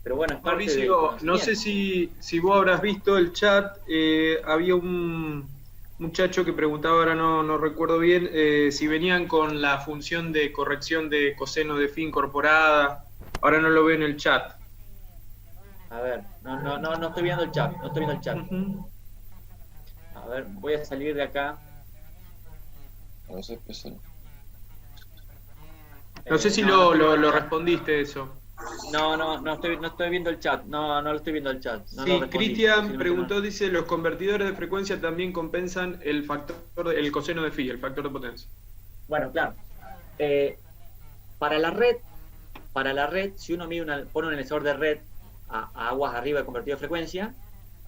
Pero bueno, es parte Mauricio, no sé si vos habrás visto el chat, había un muchacho que preguntaba, ahora no recuerdo bien, si venían con la función de corrección de coseno de phi incorporada. Ahora no lo veo en el chat. A ver, no estoy viendo el chat, Uh-huh. A ver, voy a salir de acá. No sé si lo respondiste eso. No estoy viendo el chat. No lo estoy viendo el chat. Sí, Cristian preguntó, dice, los convertidores de frecuencia también compensan el coseno de phi, el factor de potencia. Bueno, claro. Para la red, si uno pone un analizador de red a aguas arriba del convertidor de frecuencia,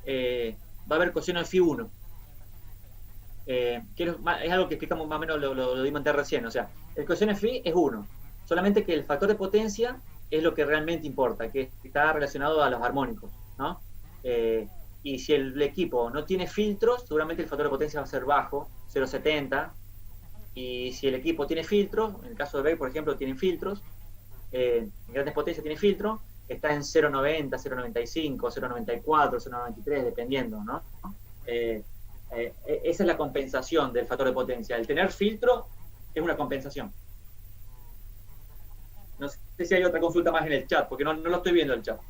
va a haber coseno de phi 1. Que es algo que explicamos más o menos, lo dimos recién. O sea, el coseno de phi es 1. Solamente que el factor de potencia es lo que realmente importa, que está relacionado a los armónicos, ¿no? Y si el equipo no tiene filtros, seguramente el factor de potencia va a ser bajo, 0,70. Y si el equipo tiene filtros, en el caso de BEC, por ejemplo, tienen filtros, en grandes potencias tiene filtro, está en 0,90, 0,95, 0,94, 0,93, dependiendo, ¿no? Esa es la compensación del factor de potencia. El tener filtro es una compensación. No sé si hay otra consulta más en el chat, porque no lo estoy viendo el chat.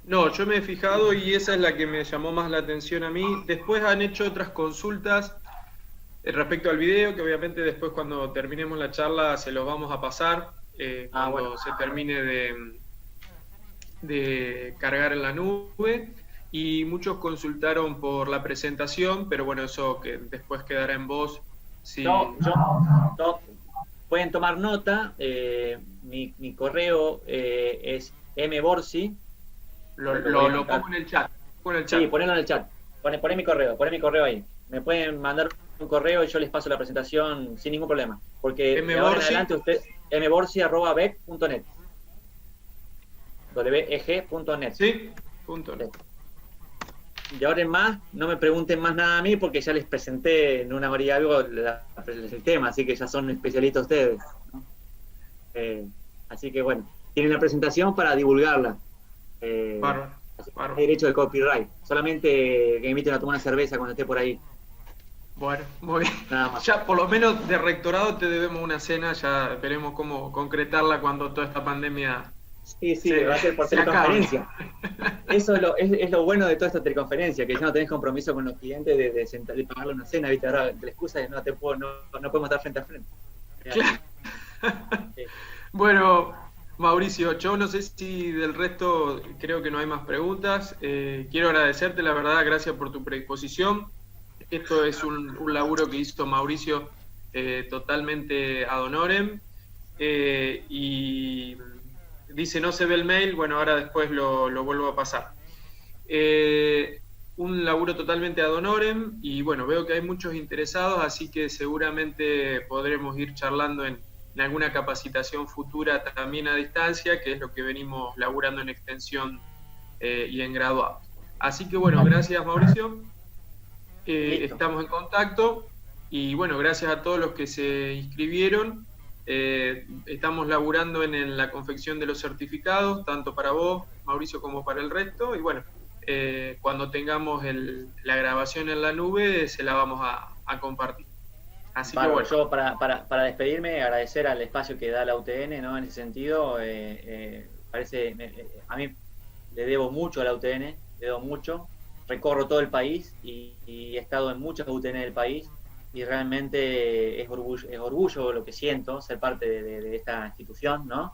No, yo me he fijado y esa es la que me llamó más la atención a mí. Después han hecho otras consultas respecto al video, que obviamente después cuando terminemos la charla se los vamos a pasar, cuando se termine de cargar en la nube. Y muchos consultaron por la presentación, pero bueno, eso que después quedará en vos. Si... No, pueden tomar nota. Mi correo es mborsi. Lo pongo en el chat. Sí, ponelo en el chat. Poné mi correo ahí. Me pueden mandar un correo y yo les paso la presentación sin ningún problema. Porque de ahora en adelante usted, mborsi@bec.net. weg.net. Sí, .net. De ahora en más, no me pregunten más nada a mí porque ya les presenté en una hora y algo el tema, así que ya son especialistas ustedes, ¿no? Así que bueno, tienen la presentación para divulgarla. Bárbaro. Derecho de copyright. Solamente que me inviten a tomar una cerveza cuando esté por ahí. Bueno, muy bien. Nada más. Ya por lo menos de rectorado te debemos una cena, ya veremos cómo concretarla cuando toda esta pandemia... Sí, va a ser por teleconferencia. Eso es lo bueno de toda esta teleconferencia, que ya no tenés compromiso con los clientes de pagarle una cena, ¿viste? Ahora la excusa es no podemos estar frente a frente. Claro. Bueno, Mauricio, yo no sé si del resto creo que no hay más preguntas. Quiero agradecerte, la verdad, gracias por tu predisposición. Esto es un laburo que hizo Mauricio totalmente ad honorem. Y dice, no se ve el mail, bueno, ahora después lo vuelvo a pasar. Un laburo totalmente ad honorem y bueno, veo que hay muchos interesados, así que seguramente podremos ir charlando en alguna capacitación futura también a distancia, que es lo que venimos laburando en extensión y en graduado. Así que bueno, gracias Mauricio, estamos en contacto y bueno, gracias a todos los que se inscribieron. Estamos laburando en la confección de los certificados, tanto para vos, Mauricio, como para el resto, y bueno, cuando tengamos la grabación en la nube, se la vamos a compartir. Así que bueno. Yo para despedirme, agradecer al espacio que da la UTN, ¿no? En ese sentido, a mí le debo mucho a la UTN, recorro todo el país y he estado en muchas UTN del país. Y realmente es orgullo lo que siento, ser parte de esta institución, ¿no?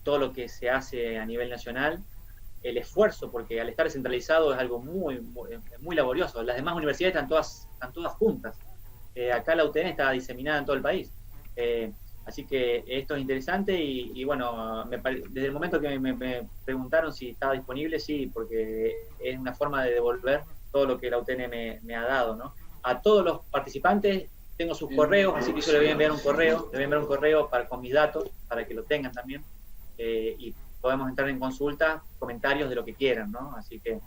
Todo lo que se hace a nivel nacional, el esfuerzo, porque al estar descentralizado es algo muy laborioso. Las demás universidades están todas juntas. Acá la UTN está diseminada en todo el país. Así que esto es interesante y bueno, desde el momento que me preguntaron si estaba disponible, sí, porque es una forma de devolver todo lo que la UTN me ha dado, ¿no? A todos los participantes tengo sus correos, así que yo les voy a enviar un correo con mis datos para que lo tengan también y podemos entrar en consulta, comentarios de lo que quieran, ¿no? Así que,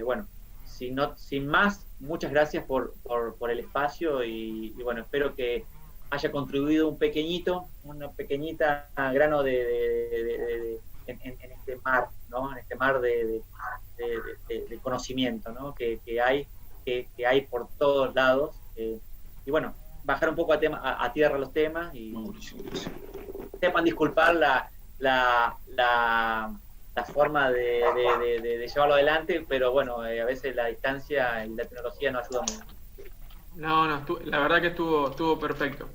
bueno, sin más, muchas gracias por el espacio y bueno, espero que haya contribuido una pequeñita grano en este mar, ¿no? En este mar de conocimiento, ¿no? que hay por todos lados, y bueno, bajar un poco a tierra los temas y sepan disculpar la forma de llevarlo adelante, pero bueno, a veces la distancia y la tecnología no ayuda mucho. No, la verdad que estuvo perfecto.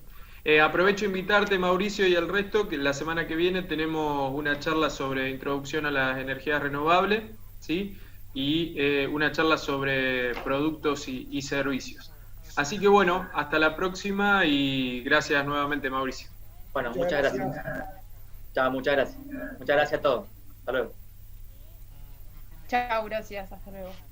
Aprovecho a invitarte, Mauricio, y al resto, que la semana que viene tenemos una charla sobre introducción a las energías renovables, ¿sí? Y una charla sobre productos y servicios. Así que bueno, hasta la próxima y gracias nuevamente, Mauricio. Bueno, muchas gracias. Chao, muchas gracias. Muchas gracias a todos. Hasta luego. Chao, gracias. Hasta luego.